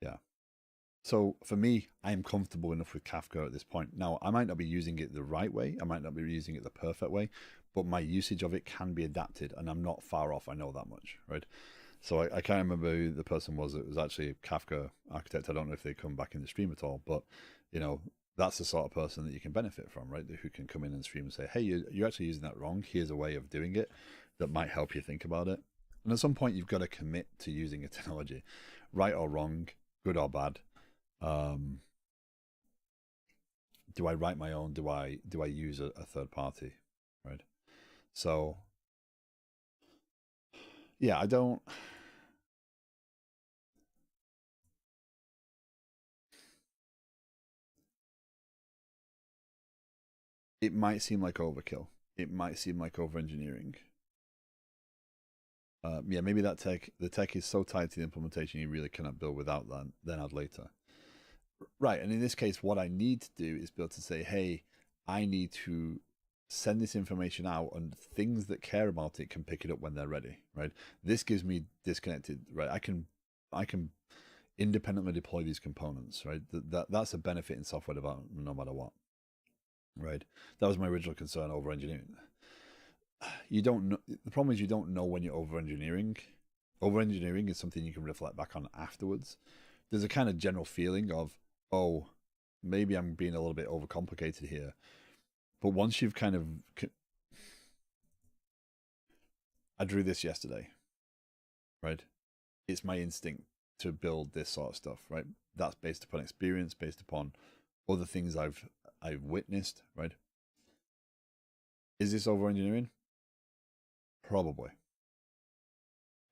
Yeah. So for me, I am comfortable enough with Kafka at this point. Now, I might not be using it the right way. I might not be using it the perfect way, but my usage of it can be adapted, and I'm not far off. I know that much, right? So I can't remember who the person was. It was actually a Kafka architect. I don't know if they come back in the stream at all, but that's the sort of person that you can benefit from, right? Who can come in and stream and say, hey, you're actually using that wrong. Here's a way of doing it that might help you think about it. And at some point, you've got to commit to using a technology, right or wrong, good or bad. Um, do I write my own? Do I use a third party, right? So yeah, I don't. It might seem like overkill. It might seem like over engineering. Yeah, maybe the tech is so tied to the implementation you really cannot build without that. Then add later, right? And in this case, what I need to do is be able to say, hey, I need to send this information out, and things that care about it can pick it up when they're ready, right? This gives me disconnected, right? I can independently deploy these components, right? That's a benefit in software development, no matter what, right? That was my original concern over engineering. You don't know. The problem is you don't know when you're over engineering. Over engineering is something you can reflect back on afterwards. There's a kind of general feeling of, oh, maybe I'm being a little bit overcomplicated here. But once you've kind of, I drew this yesterday, right? It's my instinct to build this sort of stuff, right? That's based upon experience, based upon other things I've witnessed, right? Is this over engineering? Probably,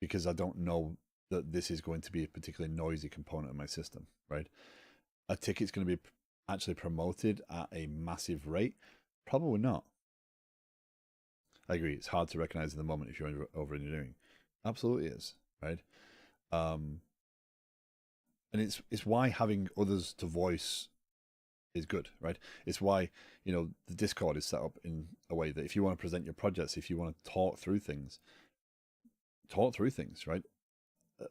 because I don't know that this is going to be a particularly noisy component of my system, right? A ticket's going to be actually promoted at a massive rate? Probably not. I agree. It's hard to recognize in the moment if you're over engineering. Absolutely is, right? And it's why having others to voice is good, right? It's why, the Discord is set up in a way that if you want to present your projects, if you want to talk through things, right?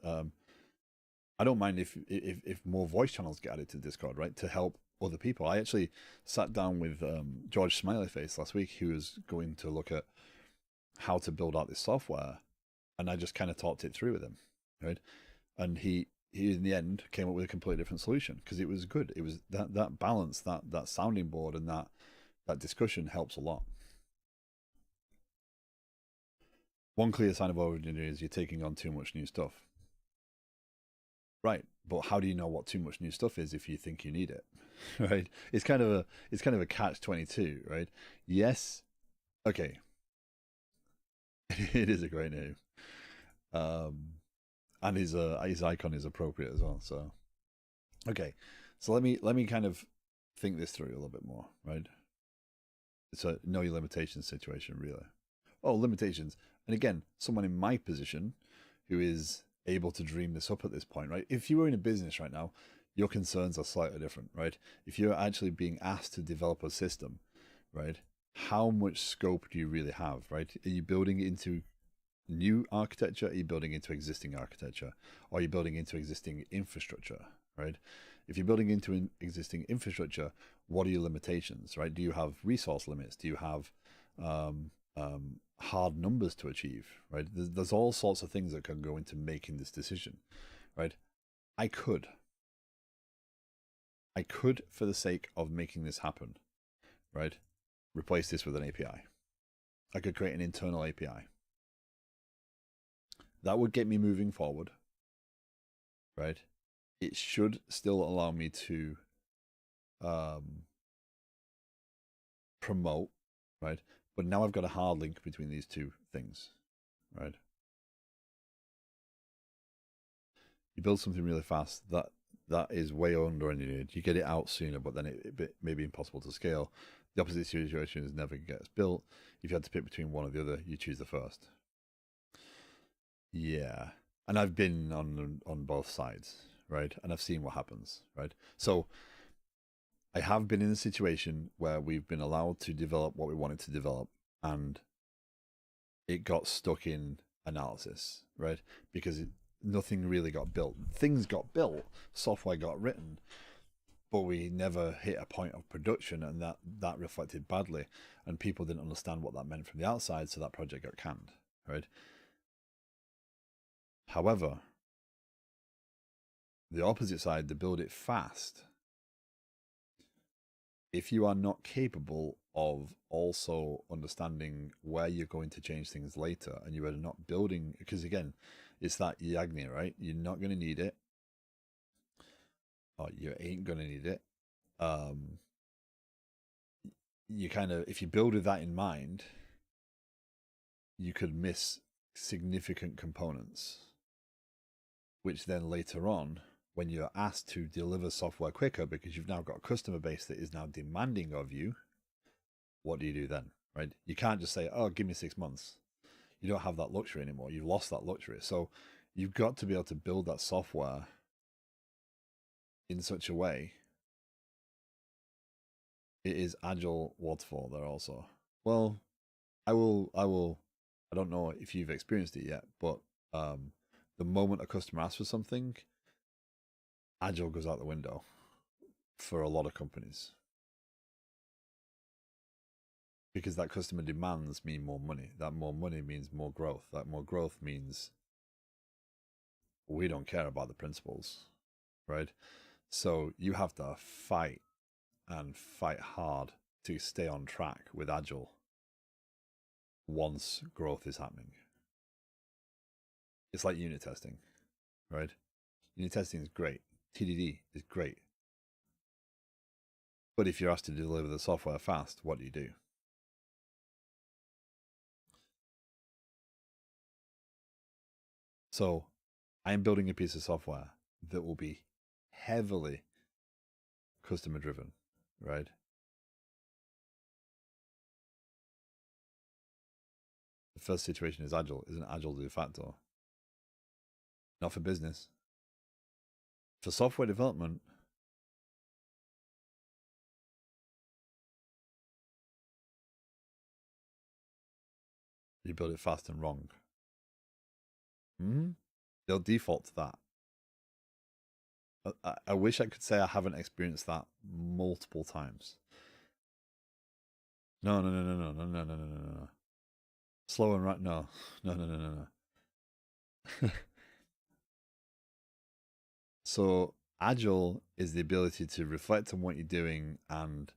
I don't mind if more voice channels get added to Discord, right, to help other people. I actually sat down with George Smileyface last week, who was going to look at how to build out this software, and I just kind of talked it through with him, right? And he in the end came up with a completely different solution because it was good. It was that balance, that sounding board, and that discussion helps a lot. One clear sign of over-engineering is you're taking on too much new stuff. Right, but how do you know what too much new stuff is if you think you need it? Right? It's kind of a catch-22, right? Yes. Okay. It is a great name. And his icon is appropriate as well. So, okay, so let me kind of think this through a little bit more, right? It's a know your limitations situation, really. Oh, limitations, and again, someone in my position who is able to dream this up at this point, right? If you were in a business right now, your concerns are slightly different, right? If you're actually being asked to develop a system, right? How much scope do you really have, right? Are you building into new architecture? Are you building into existing architecture? Or are you building into existing infrastructure, right? If you're building into existing infrastructure, what are your limitations, right? Do you have resource limits? Do you have hard numbers to achieve, right? There's all sorts of things that can go into making this decision, right? I could, for the sake of making this happen, right, replace this with an API. I could create an internal API. That would get me moving forward, right? It should still allow me to promote, right? But now I've got a hard link between these two things, right? You build something really fast, that is way under engineered. You get it out sooner, but then it may be impossible to scale. The opposite situation is never gets built. If you had to pick between one or the other, you choose the first. Yeah, and I've been on both sides, right? And I've seen what happens, right? So I have been in a situation where we've been allowed to develop what we wanted to develop, and it got stuck in analysis, right? Because nothing really got built. Things got built, software got written, but we never hit a point of production, and that reflected badly, and people didn't understand what that meant from the outside, so that project got canned, right? However, the opposite side, to build it fast, if you are not capable of also understanding where you're going to change things later, and you are not building, because again, it's that Yagni, right? You're not going to need it, or you ain't going to need it. You kind of, if you build with that in mind, you could miss significant components, which then later on, when you're asked to deliver software quicker because you've now got a customer base that is now demanding of you, what do you do then, right? You can't just say, oh, give me 6 months. You don't have that luxury anymore. You've lost that luxury. So you've got to be able to build that software in such a way. It is agile waterfall there also. Well, I don't know if you've experienced it yet, but the moment a customer asks for something, agile goes out the window for a lot of companies, because that customer demands mean more money. That more money means more growth. That more growth means we don't care about the principles, right? So you have to fight and fight hard to stay on track with agile once growth is happening. It's like unit testing, right? Unit testing is great. TDD is great. But if you're asked to deliver the software fast, what do you do? So I am building a piece of software that will be heavily customer driven, right? The first situation is Agile. Isn't Agile de facto? Not for business. For software development, you build it fast and wrong. They'll default to that. I wish I could say I haven't experienced that multiple times. No. Slow and right. No. So Agile is the ability to reflect on what you're doing and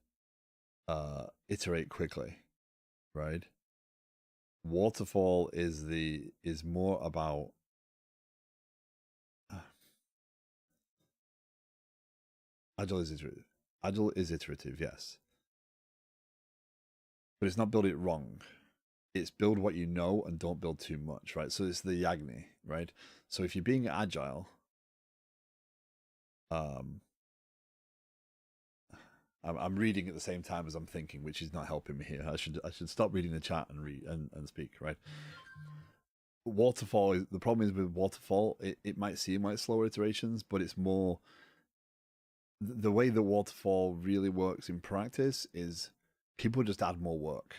iterate quickly, right? Waterfall is more about Agile is iterative. Agile is iterative, yes, but it's not build it wrong. It's build what you know and don't build too much, right? So it's the Yagni, right? So if you're being agile, I'm reading at the same time as I'm thinking, which is not helping me here. I should stop reading the chat and read and speak, right? Waterfall is the problem is with waterfall, it might seem like slower iterations, but it's more the way the waterfall really works in practice is people just add more work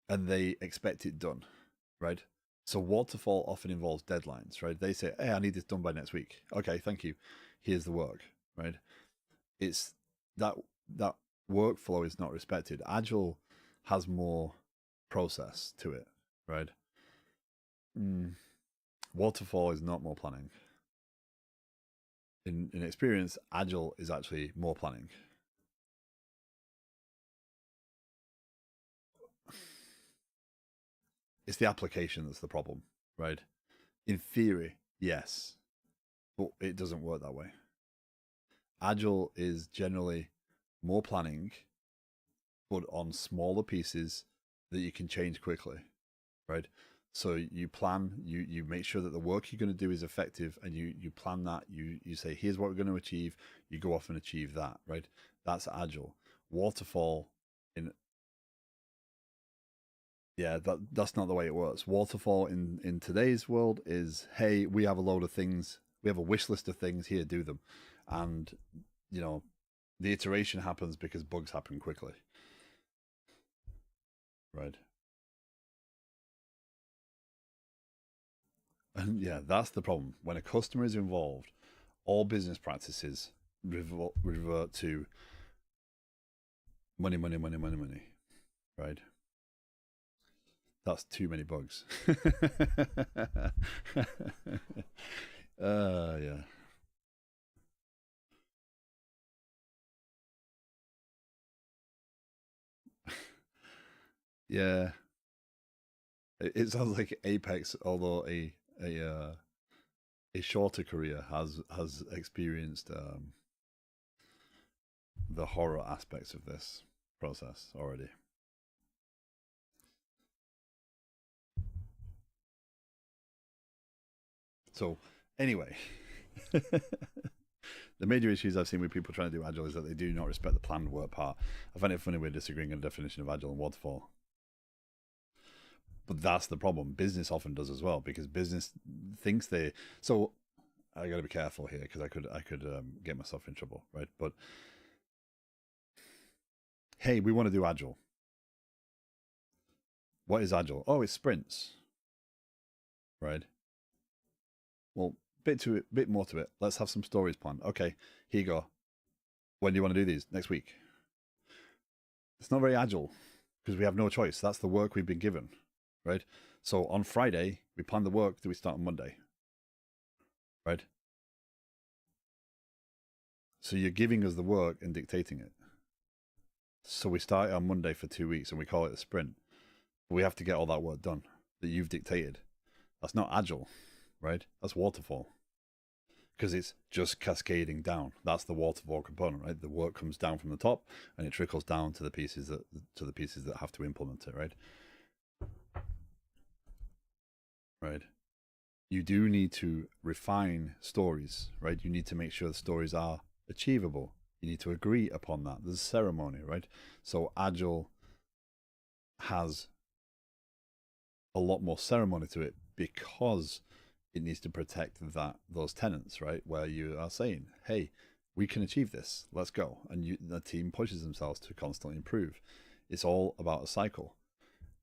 and they expect it done, right? So waterfall often involves deadlines, right? They say, hey, I need this done by next week. Okay, thank you. Here's the work, right? It's that workflow is not respected. Agile has more process to it, right? Waterfall is not more planning. In experience, Agile is actually more planning. It's the application that's the problem, right? In theory, yes, but it doesn't work that way. Agile is generally more planning, but on smaller pieces that you can change quickly, right? So you plan, you make sure that the work you're going to do is effective, and you plan that. You say, here's what we're going to achieve. You go off and achieve that, right? That's Agile. Waterfall that's not the way it works. Waterfall in today's world is, hey, we have a load of things, we have a wish list of things here, do them, and the iteration happens because bugs happen quickly, right? And yeah, that's the problem. When a customer is involved, all business practices revert to money, right? That's too many bugs. Yeah. Yeah. It sounds like Apex, although a shorter career has experienced the horror aspects of this process already. So anyway, the major issues I've seen with people trying to do Agile is that they do not respect the planned work part. I find it funny we're disagreeing on the definition of Agile and waterfall. But that's the problem. Business often does as well, because business thinks they. So I got to be careful here because I could get myself in trouble, right? But hey, we want to do Agile. What is Agile? Oh, it's sprints, right? Well, bit more to it. Let's have some stories planned. Okay, here you go. When do you want to do these? Next week. It's not very agile because we have no choice. That's the work we've been given, right? So on Friday, we plan the work. Do we start on Monday? Right? So you're giving us the work and dictating it. So we start on Monday for 2 weeks and we call it a sprint. But we have to get all that work done that you've dictated. That's not agile, right? That's waterfall. because it's just cascading down. That's the waterfall component, right? The work comes down from the top and it trickles down to the pieces that have to implement it, right? Right. You do need to refine stories, right? You need to make sure the stories are achievable. You need to agree upon that. There's a ceremony, right? So Agile has a lot more ceremony to it because it needs to protect those tenants, right? Where you are saying, hey, we can achieve this, let's go. And the team pushes themselves to constantly improve. It's all about a cycle.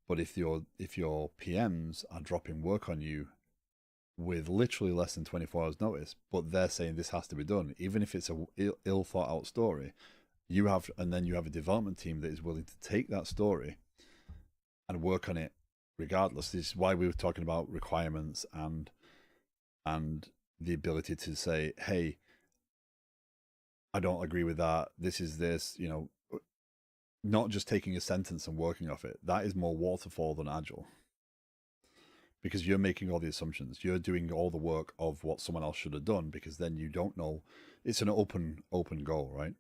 But if your PMs are dropping work on you with literally less than 24 hours notice, but they're saying this has to be done, even if it's a ill thought out story, and then you have a development team that is willing to take that story and work on it regardless. This is why we were talking about requirements and the ability to say, hey, I don't agree with that. This is this, not just taking a sentence and working off it. That is more waterfall than Agile, because you're making all the assumptions. You're doing all the work of what someone else should have done, because then you don't know. It's an open goal, right?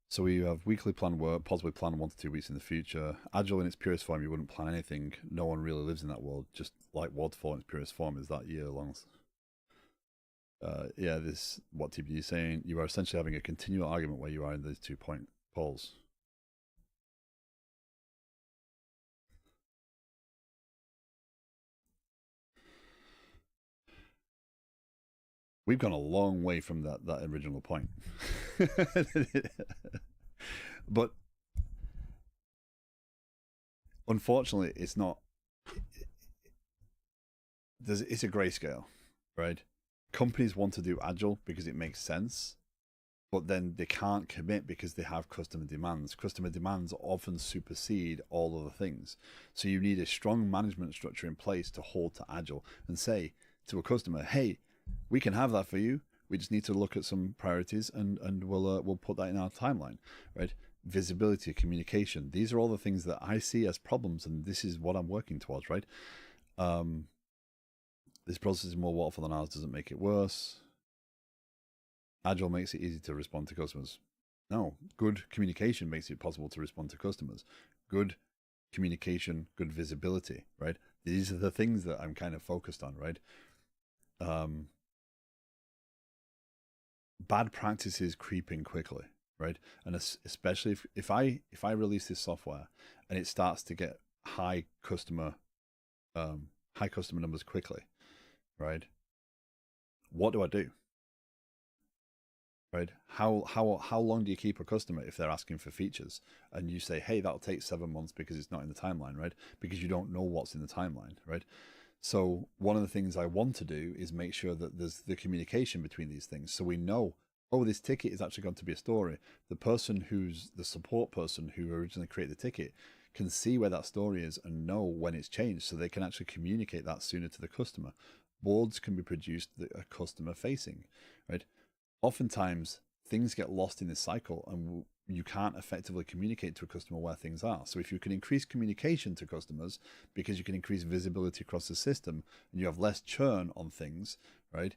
So we have weekly plan work, possibly plan 1 to 2 weeks in the future. Agile in its purest form, you wouldn't plan anything. No one really lives in that world. Just like waterfall in its purest form is that year long. This what TPD is saying. You are essentially having a continual argument where you are in these 2 point poles. We've gone a long way from that original point. But unfortunately, it's not. It's a grayscale, right? Companies want to do Agile because it makes sense, but then they can't commit because they have customer demands. Customer demands often supersede all other things. So you need a strong management structure in place to hold to Agile and say to a customer, hey, we can have that for you. We just need to look at some priorities and we'll put that in our timeline, right? Visibility, communication. These are all the things that I see as problems, and this is what I'm working towards, right? This process is more waterfall than ours doesn't make it worse. Agile makes it easy to respond to customers. No, good communication makes it possible to respond to customers. Good communication, good visibility, right? These are the things that I'm kind of focused on, right? Bad practices creeping quickly, right? And especially if I release this software and it starts to get high customer numbers quickly, right? What do I do? Right? How long do you keep a customer if they're asking for features and you say, hey, that'll take 7 months because it's not in the timeline, right? Because you don't know what's in the timeline, right? So one of the things I want to do is make sure that there's the communication between these things, so we know, oh, this ticket is actually going to be a story. The person who's the support person who originally created the ticket can see where that story is and know when it's changed, so they can actually communicate that sooner to the customer. Boards can be produced that are customer facing, right? Oftentimes things get lost in this cycle and you can't effectively communicate to a customer where things are. So if you can increase communication to customers, because you can increase visibility across the system and you have less churn on things, right?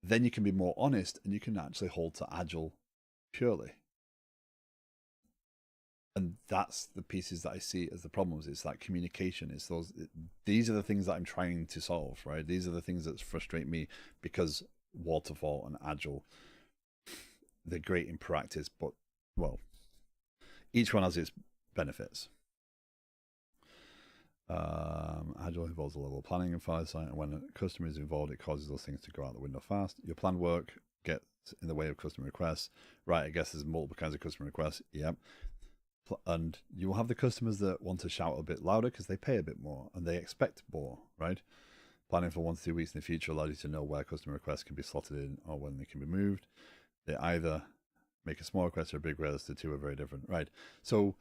Then you can be more honest and you can actually hold to Agile purely. And that's the pieces that I see as the problems. It's that communication. These are the things that I'm trying to solve, right? These are the things that frustrate me, because waterfall and Agile, they're great in practice, but, well, each one has its benefits. Agile involves a level of planning and foresight, and when a customer is involved, it causes those things to go out the window fast. Your planned work gets in the way of customer requests. Right, I guess there's multiple kinds of customer requests. Yep. And you will have the customers that want to shout a bit louder because they pay a bit more and they expect more, right? Planning for 1 to 2 weeks in the future allows you to know where customer requests can be slotted in or when they can be moved. They either make a small request or a big request. The two are very different, right? So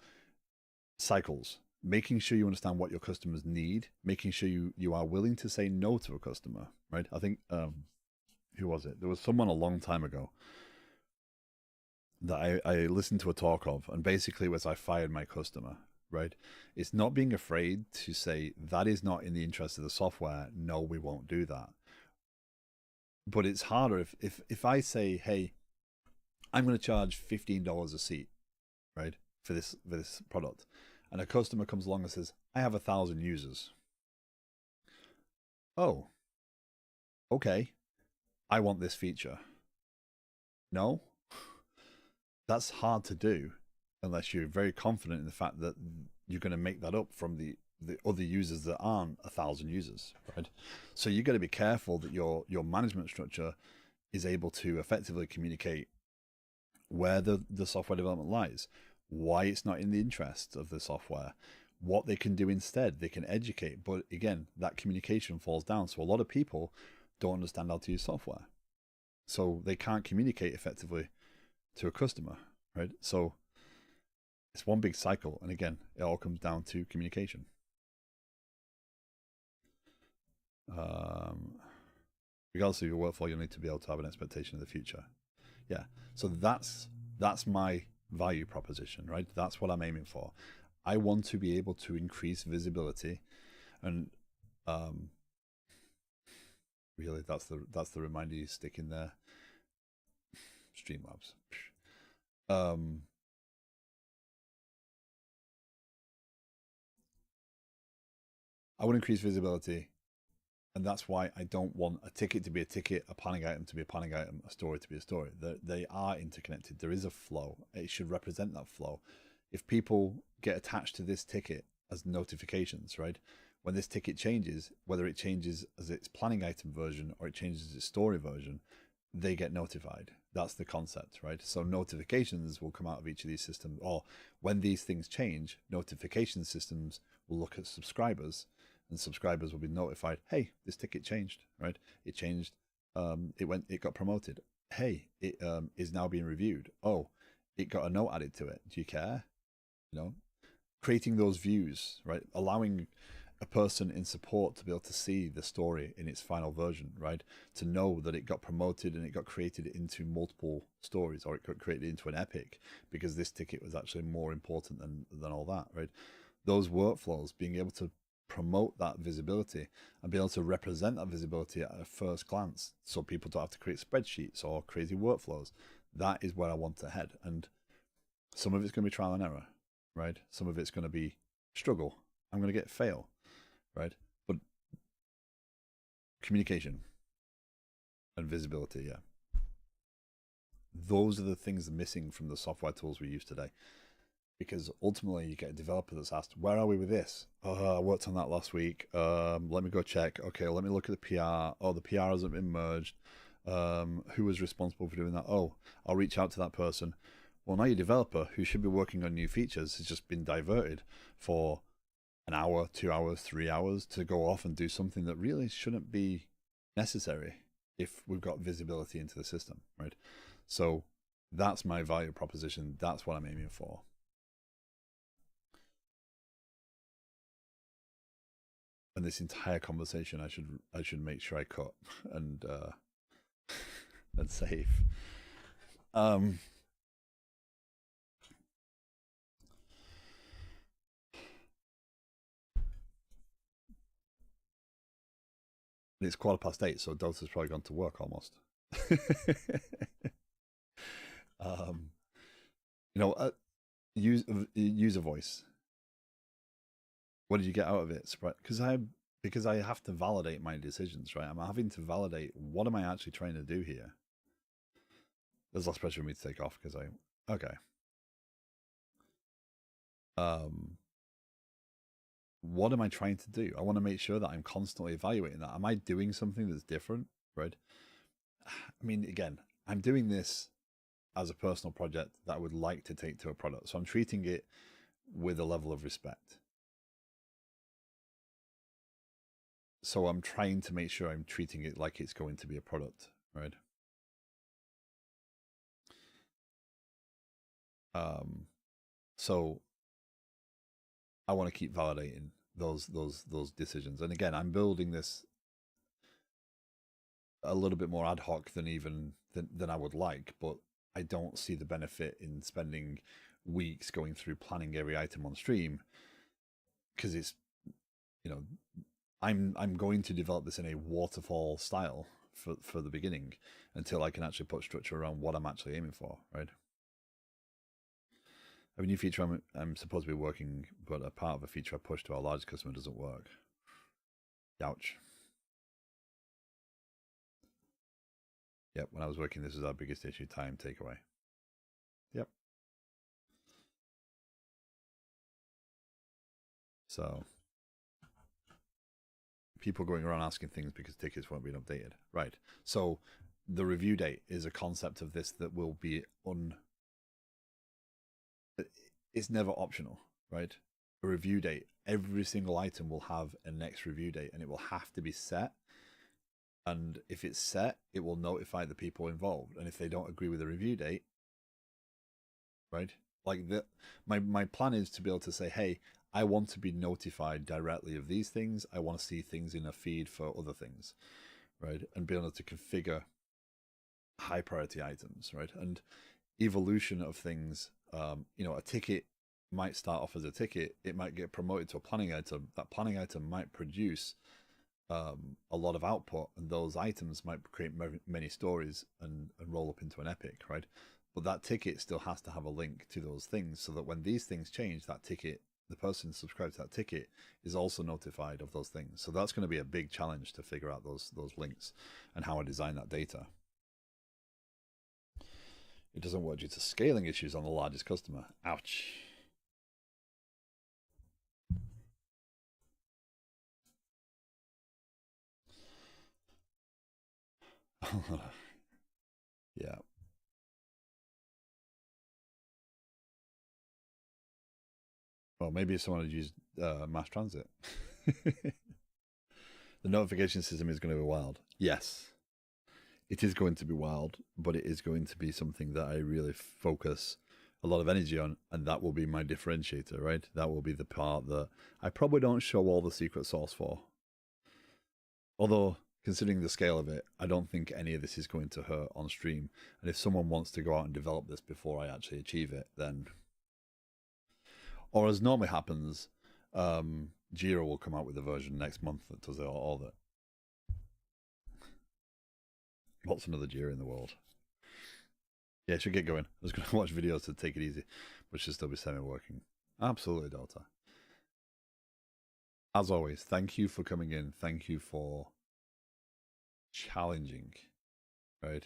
cycles, making sure you understand what your customers need, making sure you are willing to say no to a customer, right? I think, who was it? There was someone a long time ago that I listened to a talk of, and basically was, I fired my customer, right? It's not being afraid to say that is not in the interest of the software. No, we won't do that. but it's harder if I say, hey, I'm going to charge $15 a seat, right, for this product, and a customer comes along and says, I have 1,000 users. Oh, okay, I want this feature. No, that's hard to do unless you're very confident in the fact that you're going to make that up from the other users that aren't 1,000 users, right? So you got to be careful that your management structure is able to effectively communicate where the software development lies, why it's not in the interest of the software, what they can do instead. They can educate, but again, that communication falls down. So a lot of people don't understand how to use software, so they can't communicate effectively to a customer, right? So it's one big cycle, and again, it all comes down to communication. Um, Regardless of your workflow, you'll need to be able to have an expectation of the future. Yeah. So that's my value proposition, right? That's what I'm aiming for. I want to be able to increase visibility, and really, that's the reminder you stick in there. Streamlabs. Um, I want to increase visibility, and that's why I don't want a ticket to be a ticket, a planning item to be a planning item, a story to be a story. They are interconnected. There is a flow. It should represent that flow. If people get attached to this ticket as notifications, right? When this ticket changes, whether it changes as its planning item version or it changes its story version, they get notified. That's the concept, right? So notifications will come out of each of these systems, or when these things change, notification systems will look at subscribers, and subscribers will be notified, hey, this ticket changed, right? It changed. It got promoted. Hey, it is now being reviewed. Oh, it got a note added to it. Do you care? You know, creating those views, right? Allowing a person in support to be able to see the story in its final version, right? To know that it got promoted and it got created into multiple stories, or it got created into an epic because this ticket was actually more important than all that, right? Those workflows, being able to promote that visibility and be able to represent that visibility at a first glance, so people don't have to create spreadsheets or crazy workflows. That is where I want to head. And some of it's going to be trial and error, right? Some of it's going to be struggle. I'm going to get fail, right? But communication and visibility, yeah. Those are the things missing from the software tools we use today. Because ultimately you get a developer that's asked, where are we with this? I worked on that last week. Let me go check. Okay, let me look at the PR. Oh, the PR hasn't been merged. Who was responsible for doing that? Oh, I'll reach out to that person. Well, now your developer, who should be working on new features, has just been diverted for an hour, 2 hours, 3 hours to go off and do something that really shouldn't be necessary if we've got visibility into the system, right? So that's my value proposition. That's what I'm aiming for. And this entire conversation, I should make sure I cut and and save. Um, it's 8:15, so Delta's probably gone to work almost. um, use user voice. What did you get out of it? Because I have to validate my decisions, right? I'm having to validate, what am I actually trying to do here. There's less pressure for me to take off because okay. What am I trying to do? I want to make sure that I'm constantly evaluating that. Am I doing something that's different, right? I mean, again, I'm doing this as a personal project that I would like to take to a product. So I'm treating it with a level of respect. So I'm trying to make sure I'm treating it like it's going to be a product, right? So I want to keep validating those decisions. And again, I'm building this a little bit more ad hoc than I would like, but I don't see the benefit in spending weeks going through planning every item on stream, because it's, you know, I'm going to develop this in a waterfall style for the beginning until I can actually put structure around what I'm actually aiming for, right? I have a new feature I'm supposed to be working, but a part of a feature I pushed to our largest customer doesn't work. Ouch. Yep, when I was working, this was our biggest issue, time takeaway. Yep. So people going around asking things because tickets weren't being updated. Right. So the review date is a concept of this that will be it's never optional, right? A review date, every single item will have a next review date and it will have to be set. And if it's set, it will notify the people involved. And if they don't agree with the review date, right? Like my plan is to be able to say, hey, I want to be notified directly of these things. I want to see things in a feed for other things, right? And be able to configure high priority items, right? And evolution of things, a ticket might start off as a ticket. It might get promoted to a planning item. That planning item might produce a lot of output, and those items might create many stories and roll up into an epic, right? But that ticket still has to have a link to those things so that when these things change, that ticket, the person subscribed to that ticket is also notified of those things. So that's going to be a big challenge to figure out those links and how I design that data. It doesn't work due to scaling issues on the largest customer. Ouch. Yeah. Well, maybe someone had used MassTransit. The notification system is going to be wild. Yes, it is going to be wild, but it is going to be something that I really focus a lot of energy on, and that will be my differentiator, right? That will be the part that I probably don't show all the secret sauce for. Although, considering the scale of it, I don't think any of this is going to hurt on stream. And if someone wants to go out and develop this before I actually achieve it, then, or as normally happens, Jira will come out with a version next month that does all that. What's another Jira in the world? Yeah, I should get going. I was going to watch videos to take it easy, but should still be semi-working. Absolutely, daughter. As always, thank you for coming in. Thank you for challenging, right?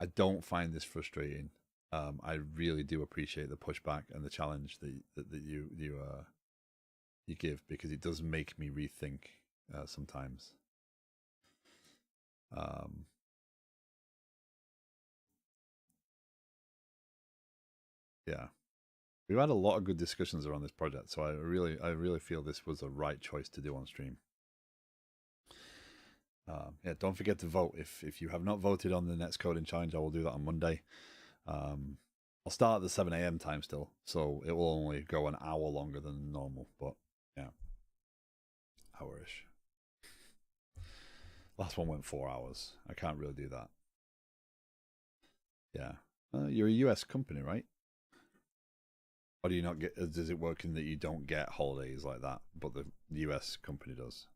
I don't find this frustrating. I really do appreciate the pushback and the challenge that you give, because it does make me rethink sometimes. Yeah, we've had a lot of good discussions around this project, so I really feel this was the right choice to do on stream. Yeah, don't forget to vote. If you have not voted on the next coding challenge, I will do that on Monday. I'll start at the 7 a.m. time still, so it will only go an hour longer than normal, but yeah, hour-ish. Last one went 4 hours. I can't really do that. Yeah. You're a US company, right? Or do you not get, does it work in that you don't get holidays like that, but the US company does?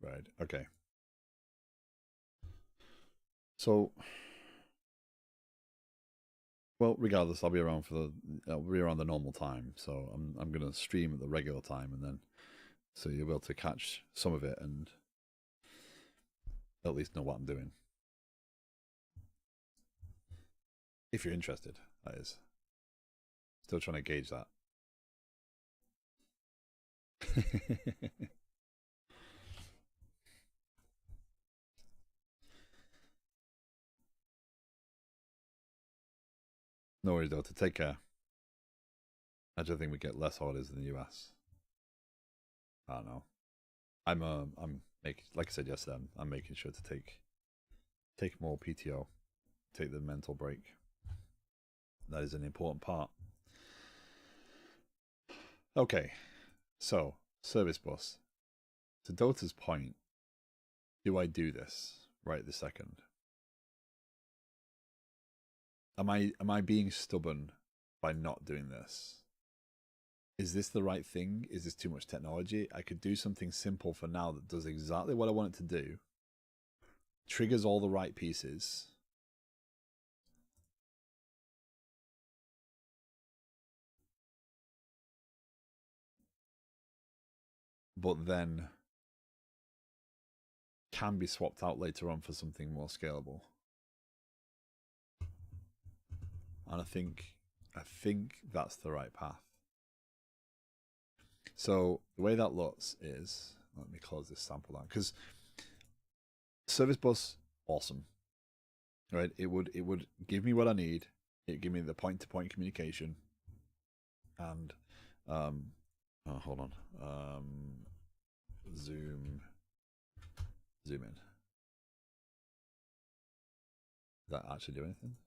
Right. Okay. So, well, regardless, I'll be around the normal time. So I'm gonna stream at the regular time, and then so you'll be able to catch some of it and at least know what I'm doing. If you're interested, that is. Still trying to gauge that. No worries, though. To take care. I don't think we get less orders in the US. I don't know. I'm making, like I said yesterday, I'm making sure to take more PTO, take the mental break. That is an important part. Okay, so service bus. To Dota's point, do I do this right this second? Am I being stubborn by not doing this? is this the right thing? Is this too much technology? I could do something simple for now that does exactly what I want it to do, triggers all the right pieces, but then can be swapped out later on for something more scalable. And I think that's the right path. So the way that looks is, let me close this sample down, because service bus, awesome, right? It would give me what I need. It give me the point-to-point communication, and oh, hold on, zoom in. Does that actually do anything?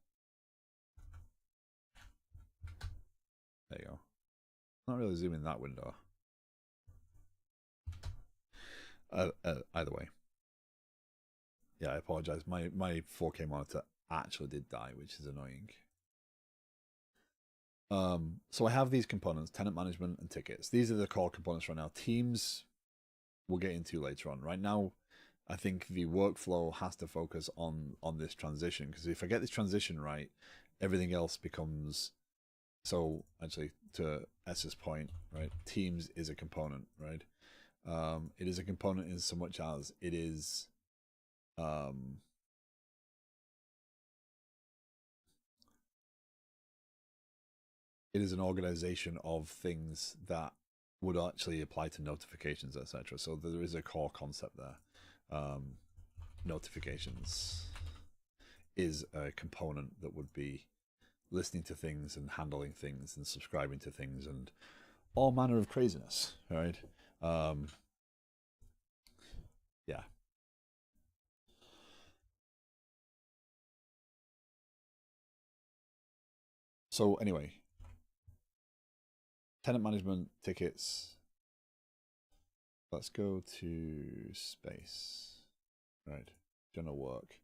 There you go. Not really zooming that window. Either way. Yeah, I apologize. My 4K monitor actually did die, which is annoying. So I have these components, tenant management and tickets. These are the core components right now. Teams we'll get into later on. Right now, I think the workflow has to focus on this transition, because if I get this transition right, everything else becomes... So actually, to S's point, right, Teams is a component, right? It is a component in so much as it is an organization of things that would actually apply to notifications, etc. So there is a core concept there. Notifications is a component that would be listening to things and handling things and subscribing to things and all manner of craziness, right? Yeah. So anyway, tenant management, tickets. Let's go to space, right? General work.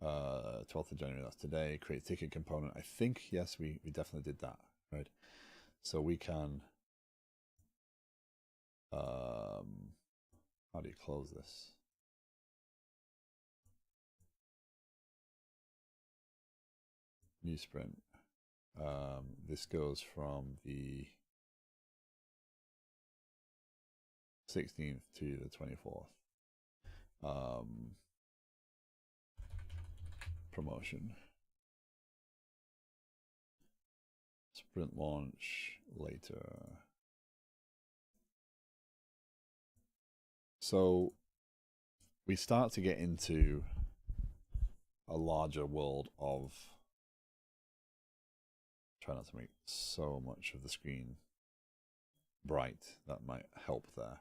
12th of January, that's today. Create ticket component. I think, yes, we definitely did that, right? So we can, how do you close this? New sprint. This goes from the 16th to the 24th. Promotion. Sprint launch later. So we start to get into a larger world of... Try not to make so much of the screen bright. That might help there.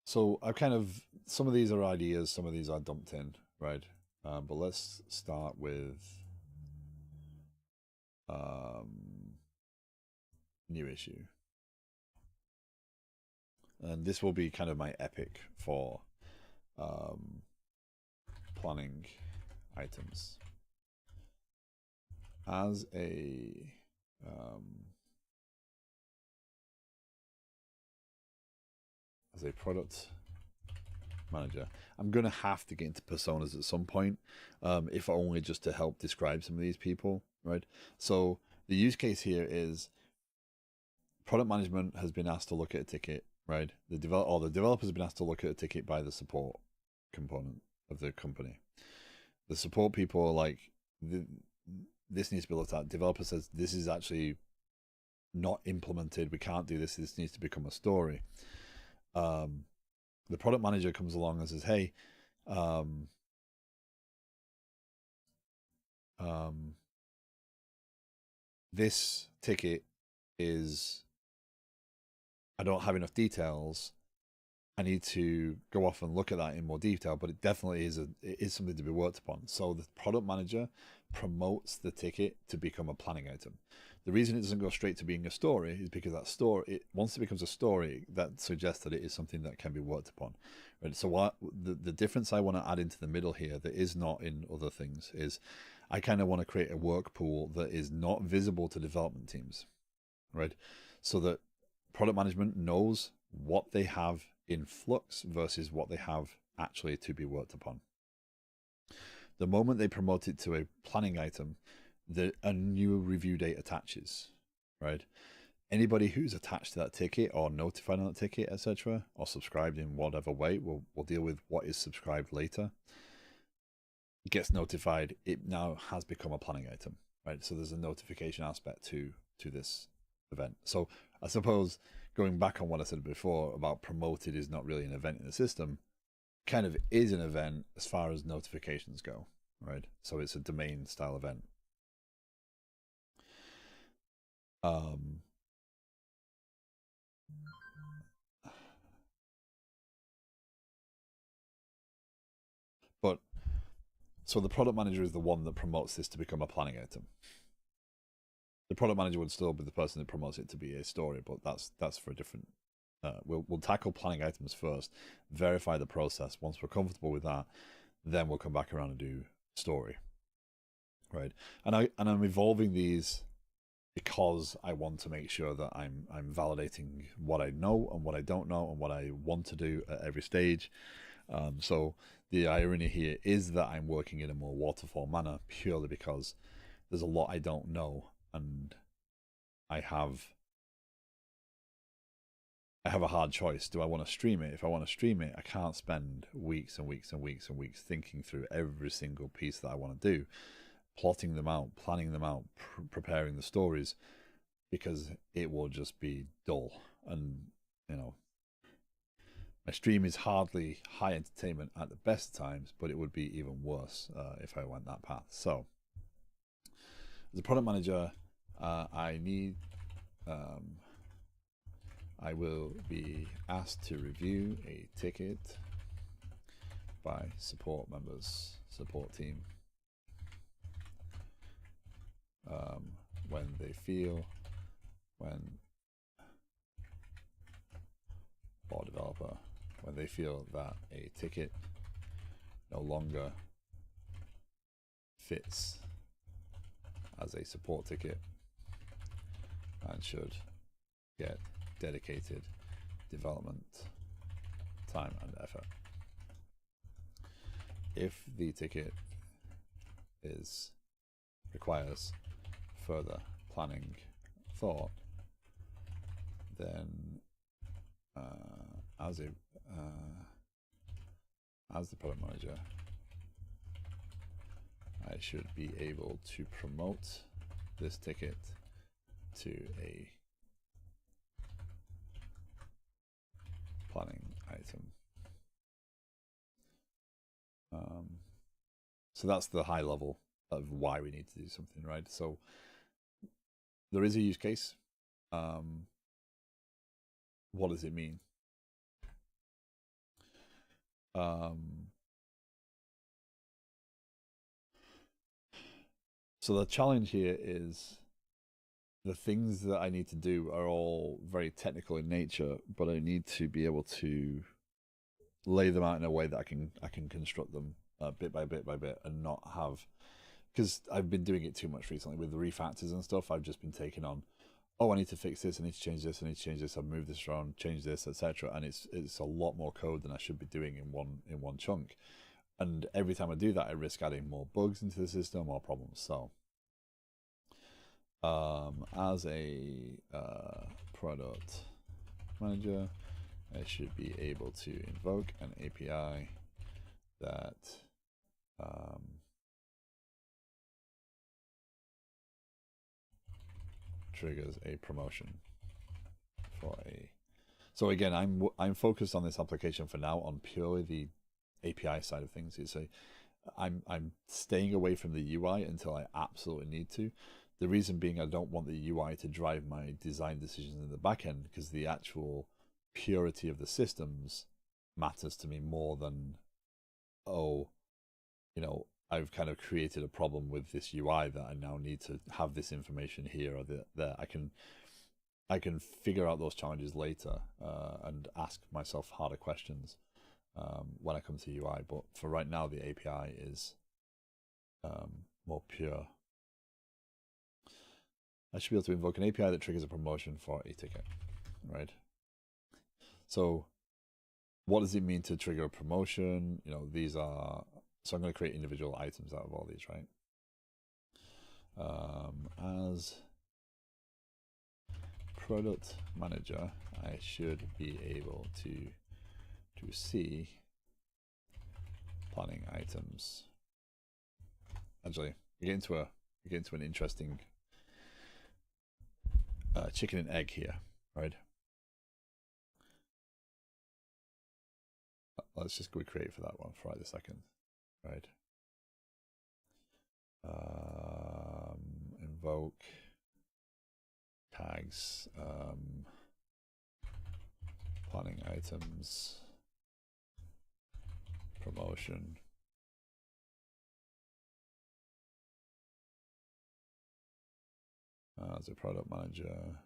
So I've kind of... Some of these are ideas, some of these are dumped in, right? But let's start with new issue. And this will be kind of my epic for planning items. As a product manager, I'm going to have to get into personas at some point, if only just to help describe some of these people, right? So the use case here is product management has been asked to look at a ticket, right? The developers have been asked to look at a ticket by the support component of the company. The support people are like, this needs to be looked at. Developer says, this is actually not implemented. We can't do this. This needs to become a story. The product manager comes along and says, hey, this ticket is... I don't have enough details. I need to go off and look at that in more detail, but it definitely is something to be worked upon. So the product manager promotes the ticket to become a planning item. The reason it doesn't go straight to being a story is because that story, once it becomes a story, that suggests that it is something that can be worked upon. Right? So the difference I want to add into the middle here that is not in other things is I kind of want to create a work pool that is not visible to development teams, right? So that product management knows what they have in flux versus what they have actually to be worked upon. The moment they promote it to a planning item, a new review date attaches, right? Anybody who's attached to that ticket or notified on that ticket, etc., or subscribed in whatever way, we'll deal with what is subscribed later, gets notified. It now has become a planning item, right? So there's a notification aspect to this event. So I suppose going back on what I said before about promoted is not really an event in the system, kind of is an event as far as notifications go, right? So it's a domain style event. But so the product manager is the one that promotes this to become a planning item. The product manager would still be the person that promotes it to be a story, but that's for a different. We'll tackle planning items first, verify the process. Once we're comfortable with that, then we'll come back around and do story, right? And I'm evolving these because I want to make sure that I'm validating what I know and what I don't know and what I want to do at every stage. So the irony here is that I'm working in a more waterfall manner purely because there's a lot I don't know, and I have a hard choice. Do I want to stream it? If I want to stream it, I can't spend weeks and weeks and weeks and weeks thinking through every single piece that I want to do, plotting them out, planning them out, preparing the stories, because it will just be dull. And my stream is hardly high entertainment at the best times, but it would be even worse if I went that path. So as a product manager, I will be asked to review a ticket by support members, support team, when they feel, or developer, when they feel that a ticket no longer fits as a support ticket and should get dedicated development time and effort. If the ticket requires further planning thought, then as the product manager, I should be able to promote this ticket to a planning item. So that's the high level of why we need to do something, right? So there is a use case. What does it mean? So the challenge here is the things that I need to do are all very technical in nature, but I need to be able to lay them out in a way that I can construct them bit by bit by bit, and not have, because I've been doing it too much recently with the refactors and stuff. I've just been taking on, oh, I need to fix this, I need to change this, I need to change this, I've moved this around, change this, etc. And it's a lot more code than I should be doing in one chunk. And every time I do that, I risk adding more bugs into the system, more problems. So as a product manager, I should be able to invoke an API that triggers a promotion for a. So again, I'm focused on this application for now on purely the API side of things. I'm staying away from the UI until I absolutely need to. The reason being, I don't want the UI to drive my design decisions in the back end, because the actual purity of the systems matters to me more than, oh, I've kind of created a problem with this UI that I now need to have this information here or there. I can figure out those challenges later and ask myself harder questions when I come to UI. But for right now, the API is more pure. I should be able to invoke an API that triggers a promotion for a ticket, right? So what does it mean to trigger a promotion? You know, these are, so I'm going to create individual items out of all these, right? As product manager, I should be able to see planning items. Actually, we get into an interesting chicken and egg here, right? Let's just go create for that one for right this second, right? Invoke tags, planning items, promotion. As a product manager.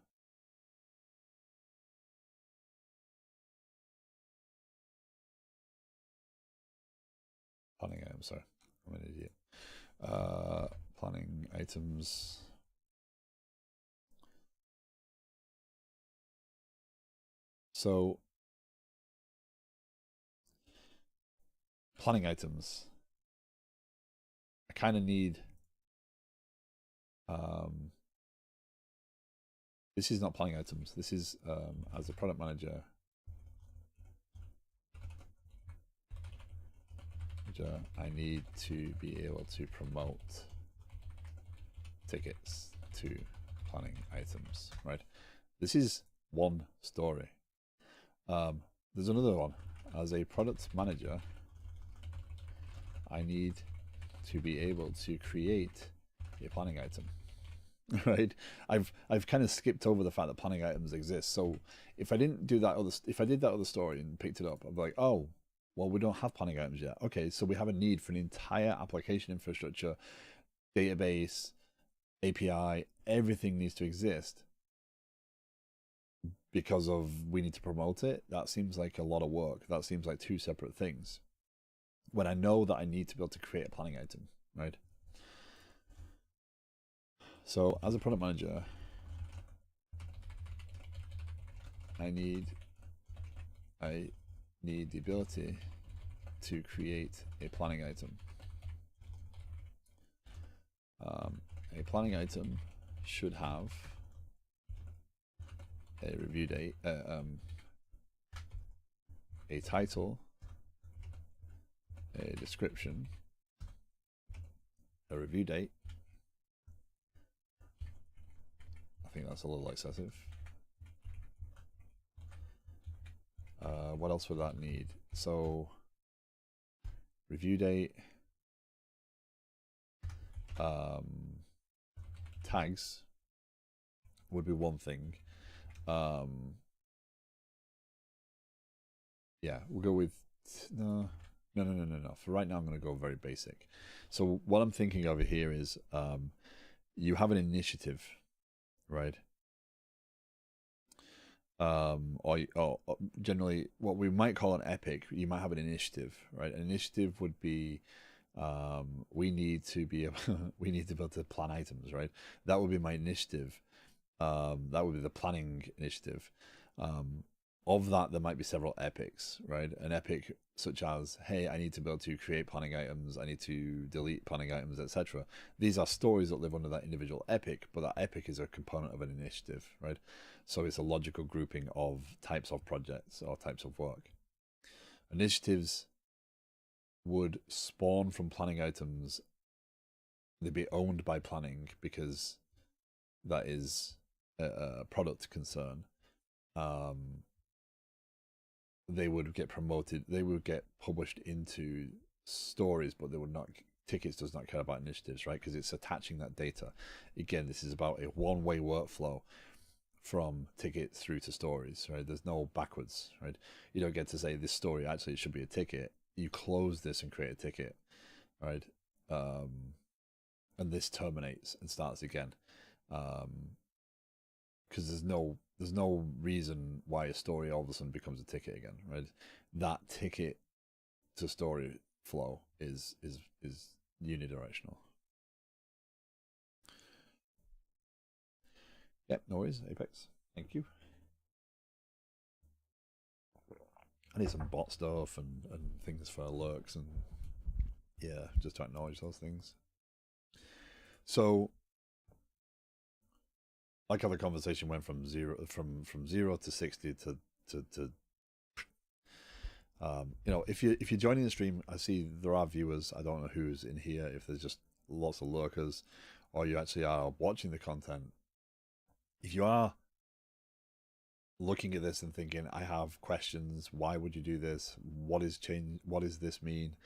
Planning items, sorry, I'm an idiot. Planning items. So, planning items. I kind of need. This is not planning items. This is as a product manager. I need to be able to promote tickets to planning items, right? This is one story. There's another one. As a product manager, I need to be able to create a planning item, right? I've kind of skipped over the fact that planning items exist. So if I didn't do that other, if I did that other story and picked it up, I'd be like, oh, well, we don't have planning items yet. Okay, so we have a need for an entire application infrastructure, database, API, everything needs to exist because of we need to promote it. That seems like a lot of work. That seems like two separate things. When I know that I need to be able to create a planning item, right? So as a product manager, I need the ability to create a planning item. A planning item should have a review date, a title, a description, a review date. I think that's a little excessive. What else would that need? So, review date, tags would be one thing. Yeah, we'll go with no. For right now, I'm going to go very basic. So what I'm thinking over here is you have an initiative, right? Or generally what we might call an epic, you might have an initiative, right? An initiative would be we need to be able to plan items, right? That would be my initiative. That would be the planning initiative. Of that, there might be several epics, right? An epic such as, hey, I need to be able to create planning items, I need to delete planning items, etc. These are stories that live under that individual epic, but that epic is a component of an initiative, right? So it's a logical grouping of types of projects or types of work. Initiatives would spawn from planning items. They'd be owned by planning because that is a product concern. They would get promoted, they would get published into stories, but they would not, tickets does not care about initiatives, right? Because it's attaching that data. Again, this is about a one-way workflow from tickets through to stories, right? There's no backwards, right? You don't get to say this story actually it should be a ticket. You close this and create a ticket, right? And this terminates and starts again. Because there's no reason why a story all of a sudden becomes a ticket again, right? That ticket to story flow is unidirectional. Yep, no worries, Apex. Thank you. I need some bot stuff and things for alerts and yeah, just to acknowledge those things. So, like how the conversation went from zero to 60 to if you're joining the stream, I see there are viewers. I don't know who's in here. If there's just lots of lurkers, or you actually are watching the content. If you are looking at this and thinking, I have questions. Why would you do this? What is change? What does this mean?